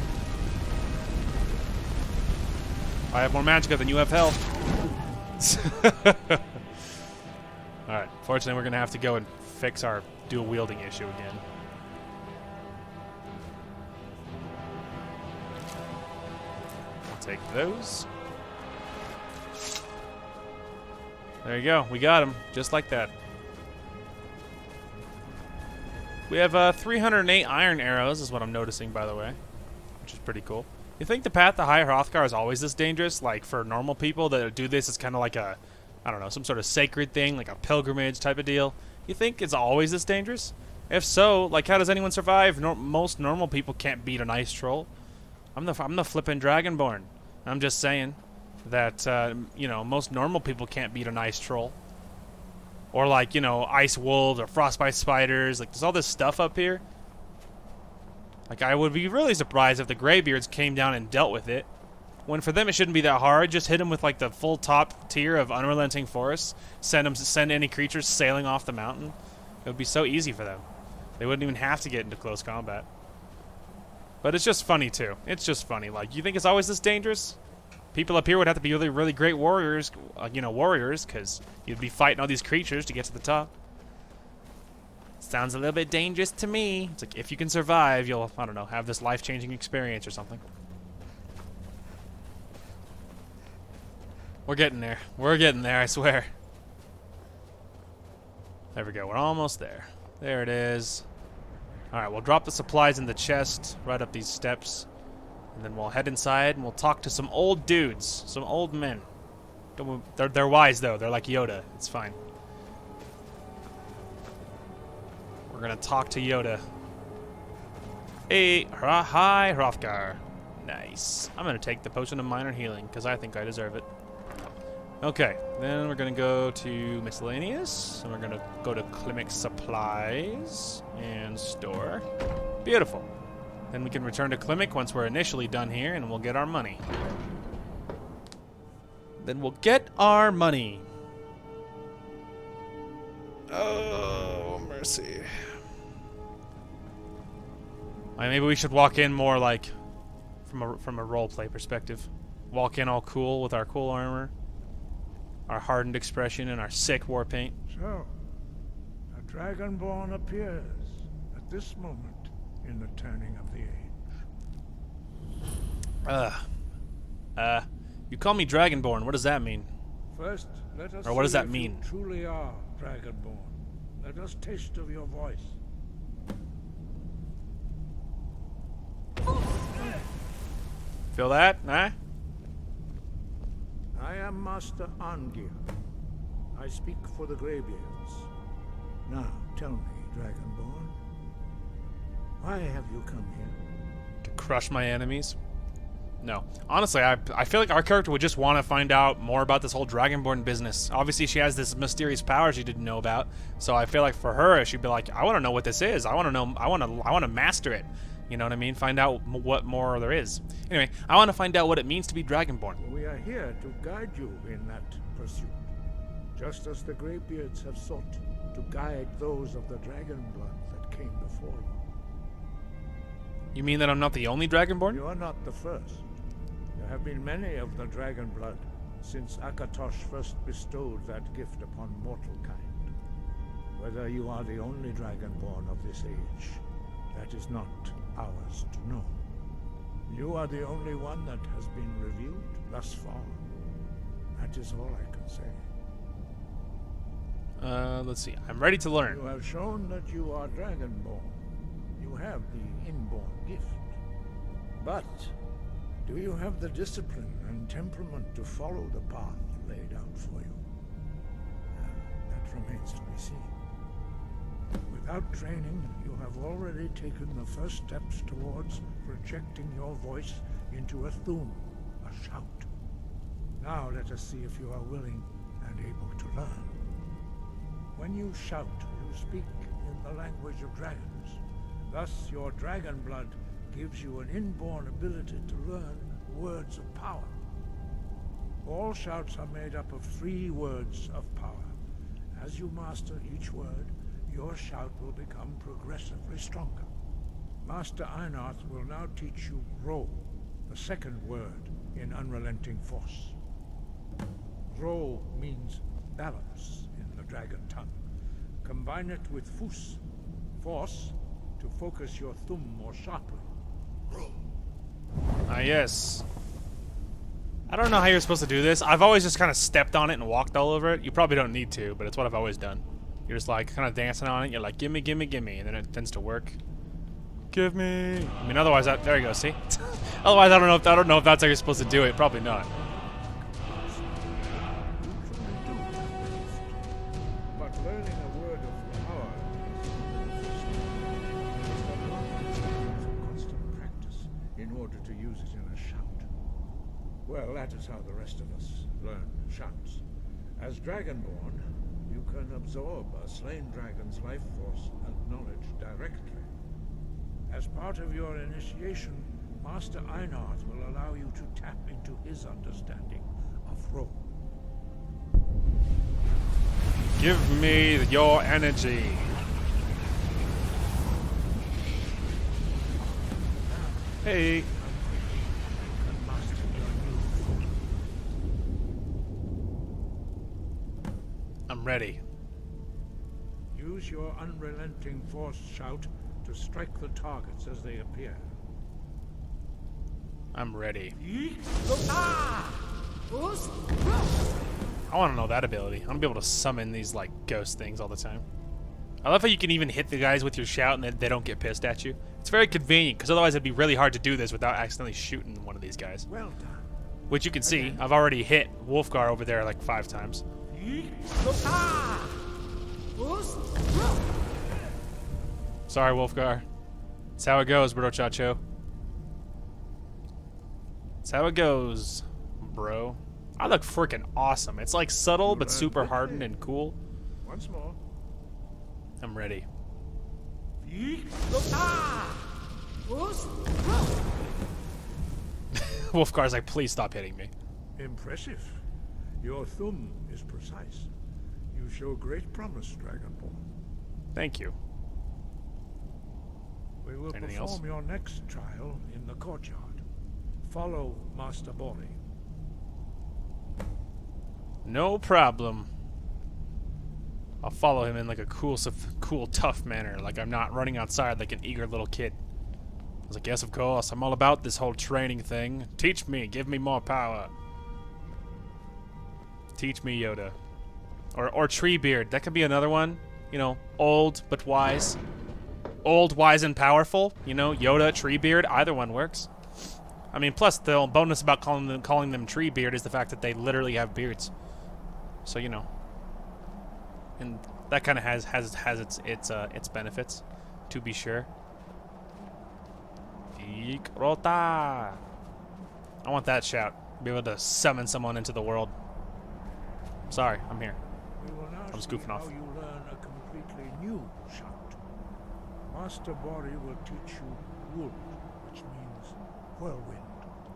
I have more magicka than you have health. Alright, fortunately we're going to have to go and fix our dual wielding issue again. I'll take those. There you go, we got him, just like that. We have 308 iron arrows, is what I'm noticing, by the way, which is pretty cool. You think the path to High Hrothgar is always this dangerous? Like, for normal people that do this, it's kind of like a, I don't know, some sort of sacred thing, like a pilgrimage type of deal. You think it's always this dangerous? If so, like, how does anyone survive? Most normal people can't beat an ice troll. I'm the flippin' Dragonborn. I'm just saying that, you know, most normal people can't beat an ice troll. Or like, you know, ice wolves or frostbite spiders. Like, there's all this stuff up here. Like, I would be really surprised if the Greybeards came down and dealt with it. When for them it shouldn't be that hard. Just hit them with like the full top tier of unrelenting forests. Send any creatures sailing off the mountain. It would be so easy for them. They wouldn't even have to get into close combat. But it's just funny too. It's just funny. Like, you think it's always this dangerous? People up here would have to be really, really great warriors. You know, warriors, because you'd be fighting all these creatures to get to the top. Sounds a little bit dangerous to me. It's like, if you can survive, you'll, I don't know, have this life-changing experience or something. We're getting there. We're getting there, I swear. There we go. We're almost there. There it is. Alright, we'll drop the supplies in the chest right up these steps. And then we'll head inside and we'll talk to some old dudes. Some old men. They're wise, though. They're like Yoda. It's fine. We're gonna talk to Yoda. Hey, hi, Hrothgar. Nice. I'm gonna take the potion of minor healing because I think I deserve it. Okay, then we're gonna go to miscellaneous, and we're gonna go to Klimek supplies and store. Beautiful. Then we can return to Klimek once we're initially done here, and we'll get our money. Then we'll get our money. Oh, mercy. Maybe we should walk in more like from a roleplay perspective. Walk in all cool with our cool armor, our hardened expression, and our sick war paint. So, a Dragonborn appears at this moment in the turning of the age. You call me Dragonborn. What does that mean? First, let us or what does see that if mean? You truly are Dragonborn. Let us taste of your voice. Feel that? Huh? I am Master Angir. I speak for the Greybeards. Now, tell me, Dragonborn, why have you come here? To crush my enemies? No. Honestly, I feel like our character would just want to find out more about this whole Dragonborn business. Obviously, she has this mysterious power she didn't know about. So I feel like for her, she'd be like, I want to know what this is. I want to know. I want to master it. You know what I mean? Find out what more there is. Anyway, I want to find out what it means to be Dragonborn. We are here to guide you in that pursuit, just as the Greybeards have sought to guide those of the dragon blood that came before you. You mean that I'm not the only Dragonborn? You are not the first. There have been many of the dragon blood since Akatosh first bestowed that gift upon mortal kind. Whether you are the only Dragonborn of this age, that is not ours to know. You are the only one that has been revealed thus far. That is all I can say. Let's see. I'm ready to learn. You have shown that you are Dragonborn. You have the inborn gift. But do you have the discipline and temperament to follow the path laid out for you? That remains to be seen. Without training, you have already taken the first steps towards projecting your voice into a thum, a shout. Now let us see if you are willing and able to learn. When you shout, you speak in the language of dragons. Thus, your dragon blood gives you an inborn ability to learn words of power. All shouts are made up of 3 words of power. As you master each word, your shout will become progressively stronger. Master Einarth will now teach you Ro, the second word in Unrelenting Force. Ro means balance in the dragon tongue. Combine it with Fus, force, to focus your thumb more sharply. Ro. Ah, yes. I don't know how you're supposed to do this. I've always just kind of stepped on it and walked all over it. You probably don't need to, but it's what I've always done. You're just like kind of dancing on it. You're like, gimme, gimme, gimme, and then it tends to work. Give me. I mean, otherwise, there you go. See. Otherwise, I don't know if that's how you're supposed to do it. Probably not. But learning a word of power is constant practice in order to use it Well, that is how the rest of us learn shouts. As Dragonborn, you can absorb a slain dragon's life force and knowledge directly. As part of your initiation, Master Einarth will allow you to tap into his understanding of role. Give me your energy. Hey. I'm ready. Use your unrelenting force shout to strike the targets as they appear. I'm ready. I want to know that ability. I'm gonna be able to summon these like ghost things all the time. I love how you can even hit the guys with your shout and they don't get pissed at you. It's very convenient because otherwise it'd be really hard to do this without accidentally shooting one of these guys. Well done. Which you can see, I've already hit Wolfgar over there like 5 times. Sorry, Wolfgar. It's how it goes, bro, Chacho. It's how it goes, bro. I look freaking awesome. It's like subtle but super hardened and cool. Once more. I'm ready. Wolfgar's like, please stop hitting me. Impressive. Your thumb is precise. You show great promise, Dragonborn. Thank you. We will Anything perform else? your next trial in the courtyard. Follow Master Bori. No problem. I'll follow him in like a cool, tough manner. Like I'm not running outside like an eager little kid. I was like, yes, of course. I'm all about this whole training thing. Teach me. Give me more power. Teach me, Yoda. Or Treebeard. That could be another one. You know, old but wise. Old, wise, and powerful. You know, Yoda, Treebeard. Either one works. I mean, plus the bonus about calling them Treebeard is the fact that they literally have beards. So you know, and that kind of has its benefits, to be sure. I want that shout. Be able to summon someone into the world. Sorry, I'm here. I'm just goofing off. How you learn a completely new shout. Master Bori will teach you Wood, which means whirlwind.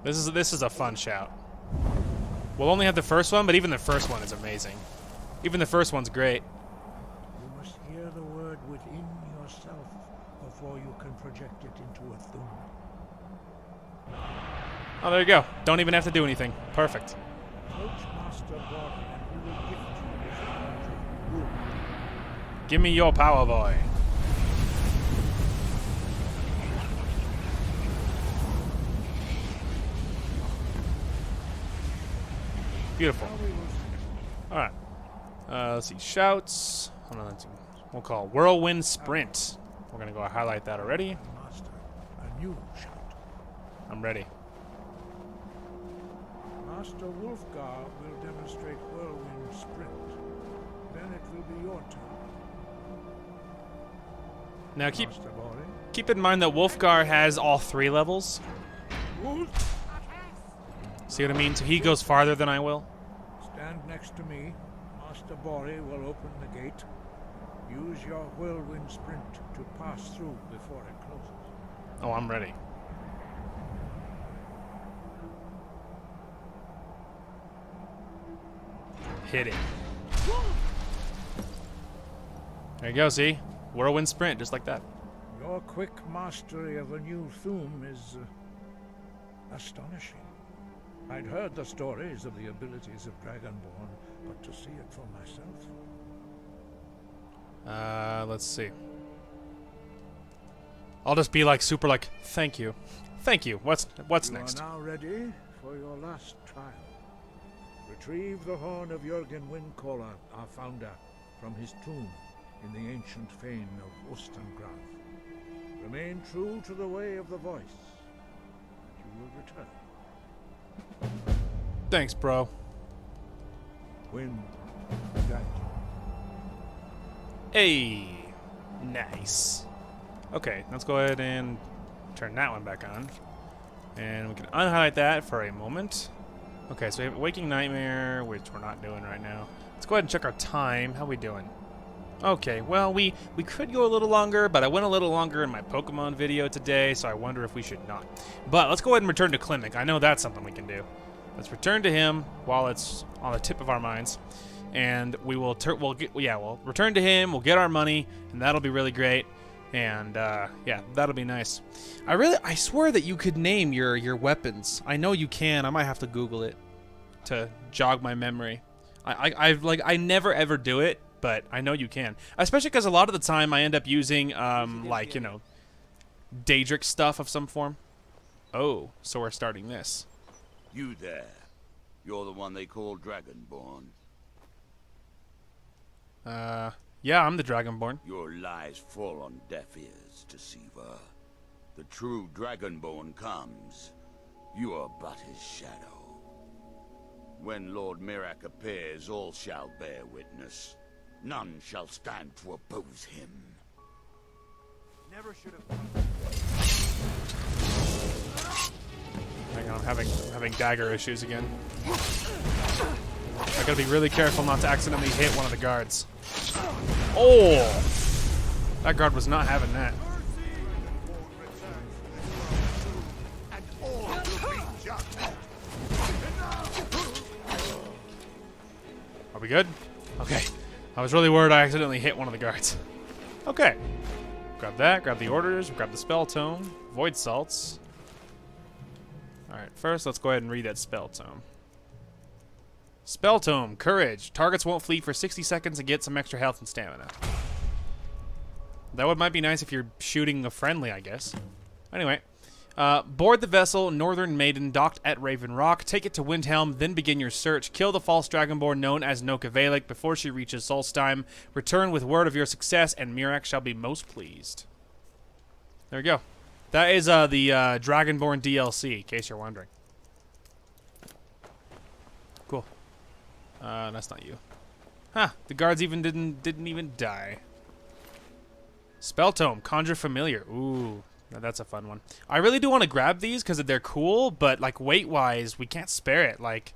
This is a fun shout. We'll only have the first one, but even the first one is amazing. Even the first one's great. You must hear the word within yourself before you can project it into a thumb. Oh, there you go. Don't even have to do anything. Perfect. Approach Master Bori and he will gift you his knowledge of wood. Give me your power, boy. Beautiful. Alright. Let's see. Shouts. We'll call Whirlwind Sprint. We're going to go highlight that already. Master, a new shout. I'm ready. Master Wolfgar will demonstrate Whirlwind Sprint. Then it will be your turn. Now keep in mind that Wolfgar has all 3 levels. See what I mean? So he goes farther than I will. Stand next to me. Master Bori will open the gate. Use your whirlwind sprint to pass through before it closes. Oh, I'm ready. Hit it. There you go, see? Whirlwind sprint, just like that. Your quick mastery of a new thum is astonishing. I'd heard the stories of the abilities of Dragonborn, but to see it for myself. Let's see. I'll just be like super like, thank you. Thank you. What's next? You are now ready for your last trial. Retrieve the horn of Jürgen Windcaller, our founder, from his tomb in the ancient fane of Ostengraf. Remain true to the way of the voice, and you will return. Thanks, bro. Wind guide you. Hey, nice. Okay, let's go ahead and turn that one back on. And we can unhighlight that for a moment. Okay, so we have Waking Nightmare, which we're not doing right now. Let's go ahead and check our time. How we doing? Okay, well, we could go a little longer, but I went a little longer in my Pokemon video today, so I wonder if we should not. But let's go ahead and return to Klimek. I know that's something we can do. Let's return to him while it's on the tip of our minds, and we'll return to him. We'll get our money, and that'll be really great. And yeah, that'll be nice. I swear that you could name your weapons. I know you can. I might have to Google it to jog my memory. I never ever do it, but I know you can. Especially because a lot of the time I end up using like, you know, Daedric stuff of some form. Oh, so we're starting this. You there. You're the one they call Dragonborn. Yeah, I'm the Dragonborn. Your lies fall on deaf ears, Deceiver. The true Dragonborn comes. You are but his shadow. When Lord Mirak appears, all shall bear witness. None shall stand to oppose him. Never should have. Hang on, I'm having dagger issues again. I gotta be really careful not to accidentally hit one of the guards. Oh! That guard was not having that. Are we good? Okay. I was really worried I accidentally hit one of the guards. Okay. Grab that, grab the orders, grab the spell tome, void salts. Alright, first let's go ahead and read that spell tome. Spell tome, courage. Targets won't flee for 60 seconds and get some extra health and stamina. That might be nice if you're shooting a friendly, I guess. Anyway. Board the vessel, Northern Maiden, docked at Raven Rock. Take it to Windhelm, then begin your search. Kill the false dragonborn known as Nokavalik before she reaches Solstheim. Return with word of your success, and Mirak shall be most pleased. There we go. That is the Dragonborn DLC, in case you're wondering. Cool. That's not you. Huh, the guards even didn't even die. Spell tome, conjure familiar. Ooh. Now that's a fun one. I really do want to grab these because they're cool, but like weight-wise, we can't spare it. Like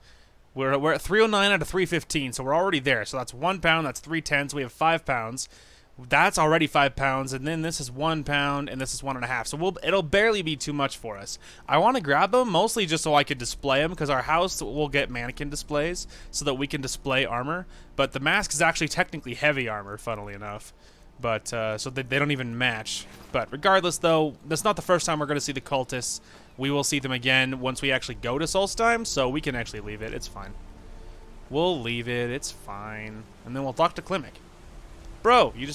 we're at 309 out of 315, so we're already there. So that's 1 pound. That's 310. So we have 5 pounds. That's already 5 pounds, and then this is 1 pound, and this is 1.5. So it'll barely be too much for us. I want to grab them mostly just so I could display them because our house will get mannequin displays so that we can display armor. But the mask is actually technically heavy armor, funnily enough. But, so they don't even match. But regardless, though, that's not the first time we're going to see the cultists. We will see them again once we actually go to Solstheim, so we can actually leave it. It's fine. We'll leave it. It's fine. And then we'll talk to Klimek. Bro, are you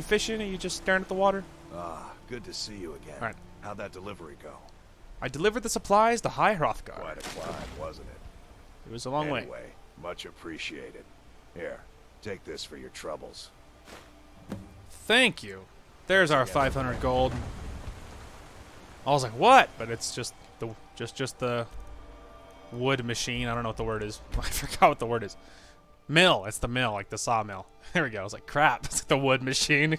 fishing? Are you just staring at the water? Ah, good to see you again. All right. How'd that delivery go? I delivered the supplies to High Hrothgar. Quite a climb, wasn't it? It was a long way. Anyway, much appreciated. Here, take this for your troubles. Thank you. There's our 500 gold. I was like, what? But it's just the wood machine. I don't know what the word is. I forgot what the word is. Mill. It's the mill, like the sawmill. There we go. I was like, crap. It's like the wood machine.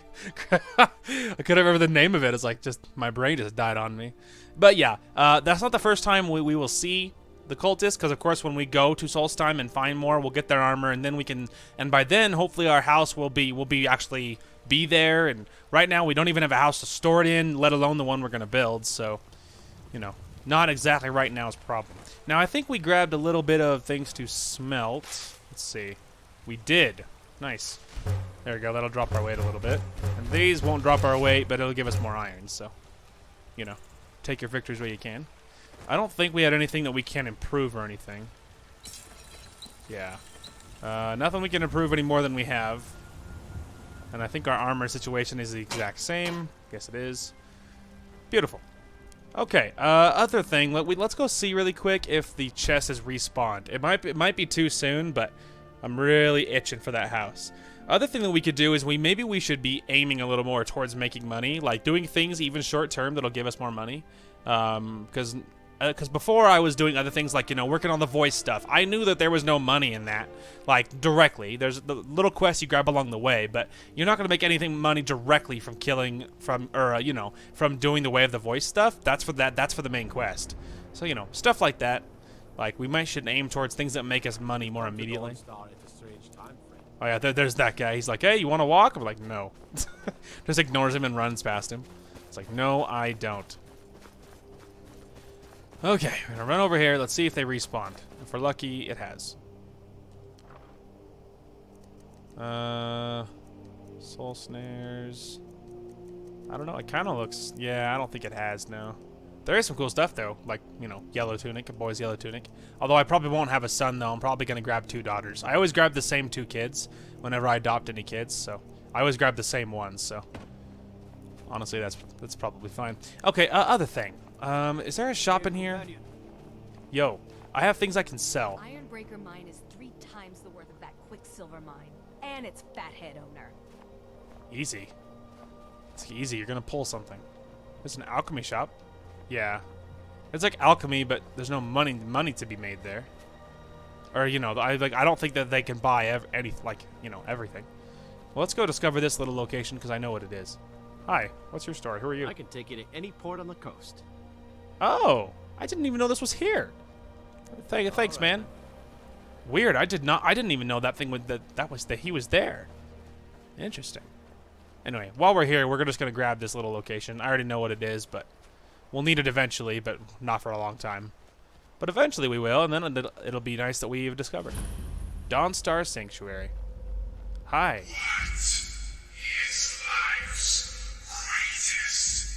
I couldn't remember the name of it. It's like just my brain just died on me. But yeah, that's not the first time we will see the cultists, because of course when we go to Solstheim and find more, we'll get their armor, and then we can, and by then hopefully our house will be actually be there. And right now we don't even have a house to store it in, let alone the one we're gonna build. So, you know, not exactly right now is a problem. Now I think we grabbed a little bit of things to smelt. Let's see. We did. Nice. There we go. That'll drop our weight a little bit. And these won't drop our weight, but it'll give us more iron. So, you know, take your victories where you can. I don't think we had anything that we can't improve or anything. Yeah. Nothing we can improve any more than we have. And I think our armor situation is the exact same. Guess it is. Beautiful. Okay, other thing. Let's go see really quick if the chest is respawned. It might be too soon, but I'm really itching for that house. Other thing that we could do is maybe we should be aiming a little more towards making money, like doing things even short term that'll give us more money. Because before I was doing other things like, you know, working on the voice stuff. I knew that there was no money in that, like, directly. There's the little quests you grab along the way, but you're not going to make anything money directly from you know, from doing the Way of the Voice stuff. That's for the main quest. So, you know, stuff like that. Like, we might should aim towards things that make us money more immediately. Star at a strange time frame. Oh yeah, there's that guy. He's like, hey, you want to walk? I'm like, no. Just ignores him and runs past him. It's like, no, I don't. Okay, we're gonna run over here. Let's see if they respawn. If we're lucky, it has. Soul snares. I don't know. It kind of looks. Yeah, I don't think it has. No. There is some cool stuff though, like, you know, yellow tunic, a boy's yellow tunic. Although I probably won't have a son though. I'm probably gonna grab 2 daughters. I always grab the same 2 kids whenever I adopt any kids, so I always grab the same ones. So honestly, that's probably fine. Okay, other thing. Is there a shop in here? Yo, I have things I can sell. Ironbreaker mine is 3 times the worth of that Quicksilver mine, and its fathead owner. Easy. It's easy. You're gonna pull something. There's an alchemy shop. Yeah, it's like alchemy, but there's no money to be made there. Or you know, I don't think that they can buy everything. Well, let's go discover this little location because I know what it is. Hi, what's your story? Who are you? I can take you to any port on the coast. Oh, I didn't even know this was here. Thanks, man. Weird. I didn't even know that thing with that he was there. Interesting. Anyway, while we're here, we're just gonna grab this little location. I already know what it is, but we'll need it eventually, but not for a long time. But eventually we will, and then it'll be nice that we've discovered. Dawnstar Sanctuary. Hi. What is life's greatest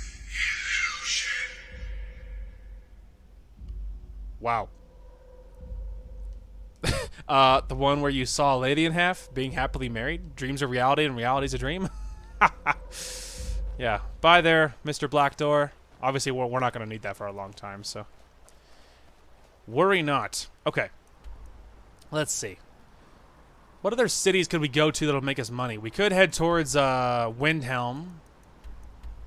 illusion? Wow. The one where you saw a lady in half, being happily married, dreams are reality and reality's a dream? Yeah. Bye there, Mr. Black Door. Obviously, we're not going to need that for a long time, so. Worry not. Okay. Let's see. What other cities could we go to that'll make us money? We could head towards Windhelm.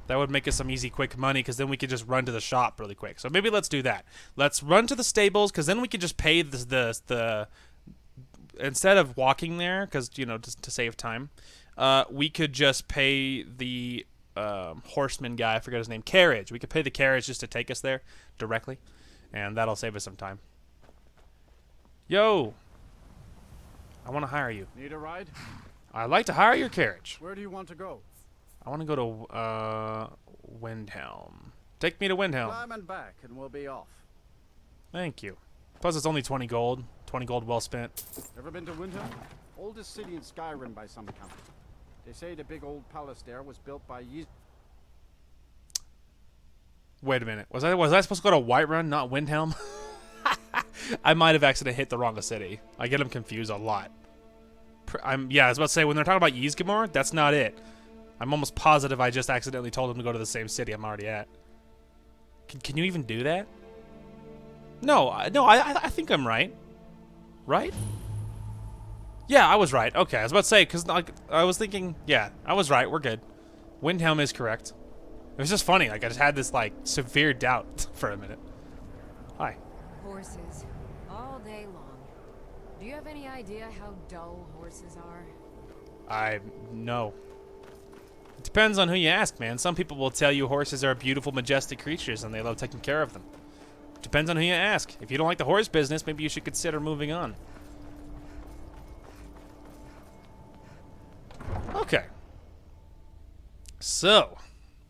That would make us some easy, quick money, because then we could just run to the shop really quick. So maybe let's do that. Let's run to the stables, because then we could just pay the instead of walking there, because, you know, to save time, we could just pay the horseman guy, I forget his name, carriage. We could pay the carriage just to take us there directly, and that'll save us some time. Yo! I want to hire you. Need a ride? I'd like to hire your carriage. Where do you want to go? I want to go to Windhelm. Take me to Windhelm. Climb and back, and we'll be off. Thank you. Plus, it's only 20 gold. 20 gold well spent. Ever been to Windhelm? Oldest city in Skyrim by some account. They say the big old palace there was built by Wait a minute. Was I supposed to go to Whiterun, not Windhelm? I might have accidentally hit the wrong city. I get them confused a lot. Yeah, I was about to say, when they're talking about Ysgramor, that's not it. I'm almost positive I just accidentally told them to go to the same city I'm already at. Can you even do that? No, I think I'm right. Right? Yeah, I was right. Okay, I was about to say, because like, I was thinking, yeah, I was right. We're good. Windhelm is correct. It was just funny. Like, I just had this, like, severe doubt for a minute. Hi. Horses. All day long. Do you have any idea how dull horses are? No. It depends on who you ask, man. Some people will tell you horses are beautiful, majestic creatures, and they love taking care of them. Depends on who you ask. If you don't like the horse business, maybe you should consider moving on. Okay. So,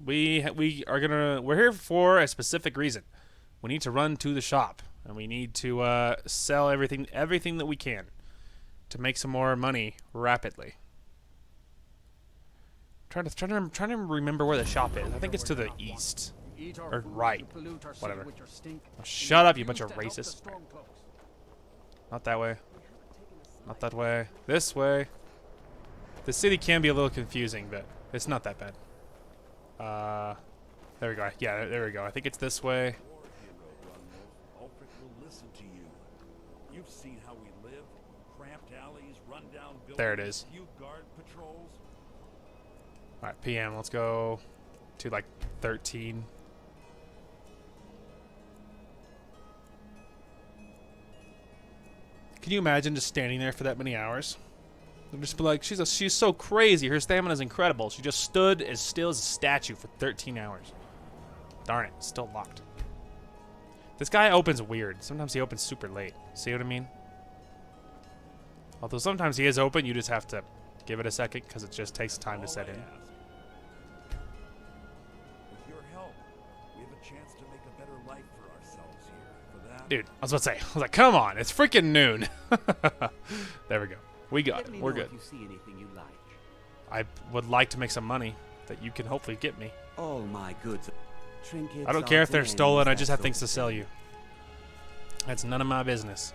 we're here for a specific reason. We need to run to the shop, and we need to sell everything that we can to make some more money rapidly. Trying to remember where the shop is. I think it's to the east. Or right. Whatever. Oh, shut up, you bunch of racists. Not that way. Not that way. This way. The city can be a little confusing, but it's not that bad. There we go. Yeah, there we go. I think it's this way. Ulfric will listen to you. You've seen how we live. Cramped alleys, rundown buildings. There it is. Few guard patrols. All right, PM. Let's go to like 13. Can you imagine just standing there for that many hours? And just be like, she's so crazy. Her stamina is incredible. She just stood as still as a statue for 13 hours. Darn it, still locked. This guy opens weird. Sometimes he opens super late. See what I mean? Although sometimes he is open, you just have to give it a second because it just takes time to set in. With your help, we have a chance to make a better life for ourselves here. For that, Dude, I was about to say, I was like, come on, it's freaking noon. There we go. We got it. We're good. If you see anything you like. I would like to make some money that you can hopefully get me. All my goods. Trinkets, I don't care if they're odds and stolen, I ends, just that have sort things of to sell thing. you. That's none of my business.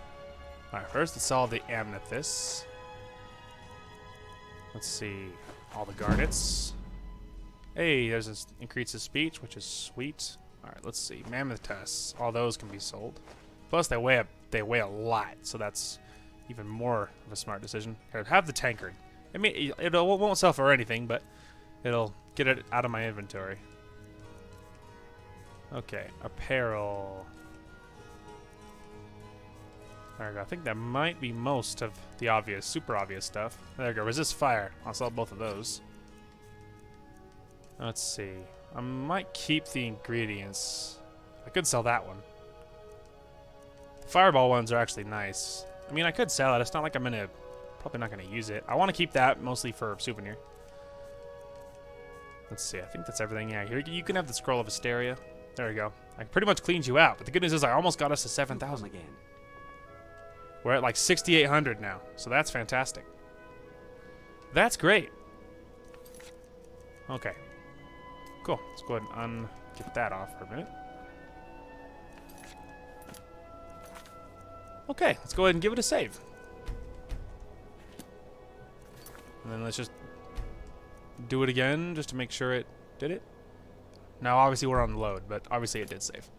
Alright, first let's solve the amethyst. Let's see. All the garnets. Hey, there's an increase of speech, which is sweet. Alright, let's see. Mammoth tusks. All those can be sold. Plus they weigh a lot, so that's even more of a smart decision. Here, have the tankard. I mean, it won't sell for anything, but it'll get it out of my inventory. Okay, apparel. There we go. I think that might be most of the obvious, super obvious stuff. There we go. Resist fire. I'll sell both of those. Let's see. I might keep the ingredients. I could sell that one. Fireball ones are actually nice. I mean, I could sell it. It's not like I'm probably not gonna use it. I want to keep that mostly for souvenir. Let's see. I think that's everything. Yeah, here you can have the scroll of hysteria. There we go. I pretty much cleaned you out. But the good news is I almost got us to 7,000 again. We're at like 6,800 now, so that's fantastic. That's great. Okay. Cool. Let's go ahead and get that off for a minute. Okay, let's go ahead and give it a save. And then let's just do it again just to make sure it did it. Now, obviously, we're on load, but obviously it did save.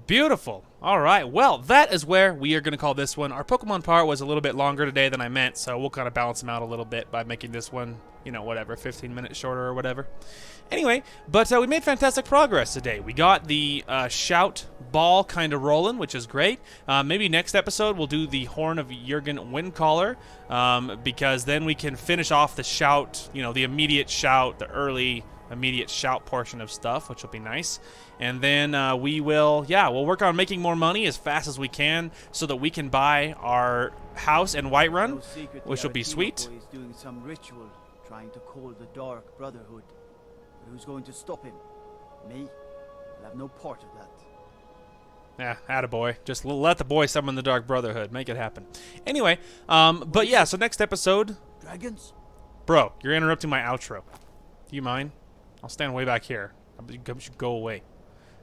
Beautiful. All right. Well, that is where we are going to call this one. Our Pokemon part was a little bit longer today than I meant, so we'll kind of balance them out a little bit by making this one, you know, whatever, 15 minutes shorter or whatever. Anyway, but we made fantastic progress today. We got the shout ball kind of rolling, which is great. Maybe next episode we'll do the Horn of Jurgen Windcaller, because then we can finish off the shout, you know, the immediate shout, the early immediate shout portion of stuff, which will be nice. And then we'll work on making more money as fast as we can so that we can buy our house in Whiterun, which will be sweet. He's doing some ritual, trying to call the Dark Brotherhood. But who's going to stop him? Me? I'll have no part of that. Attaboy. Just let the boy summon the Dark Brotherhood. Make it happen. Anyway, but yeah, so next episode... Dragons? Bro, you're interrupting my outro. Do you mind? I'll stand way back here. You should go away.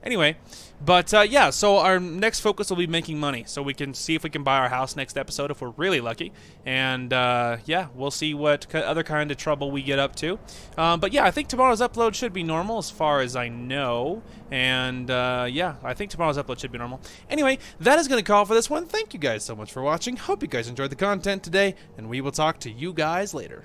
Anyway, but yeah, so our next focus will be making money. So we can see if we can buy our house next episode if we're really lucky. And yeah, we'll see what other kind of trouble we get up to. But yeah, I think tomorrow's upload should be normal as far as I know. And yeah, I think tomorrow's upload should be normal. Anyway, that is going to call for this one. Thank you guys so much for watching. Hope you guys enjoyed the content today. And we will talk to you guys later.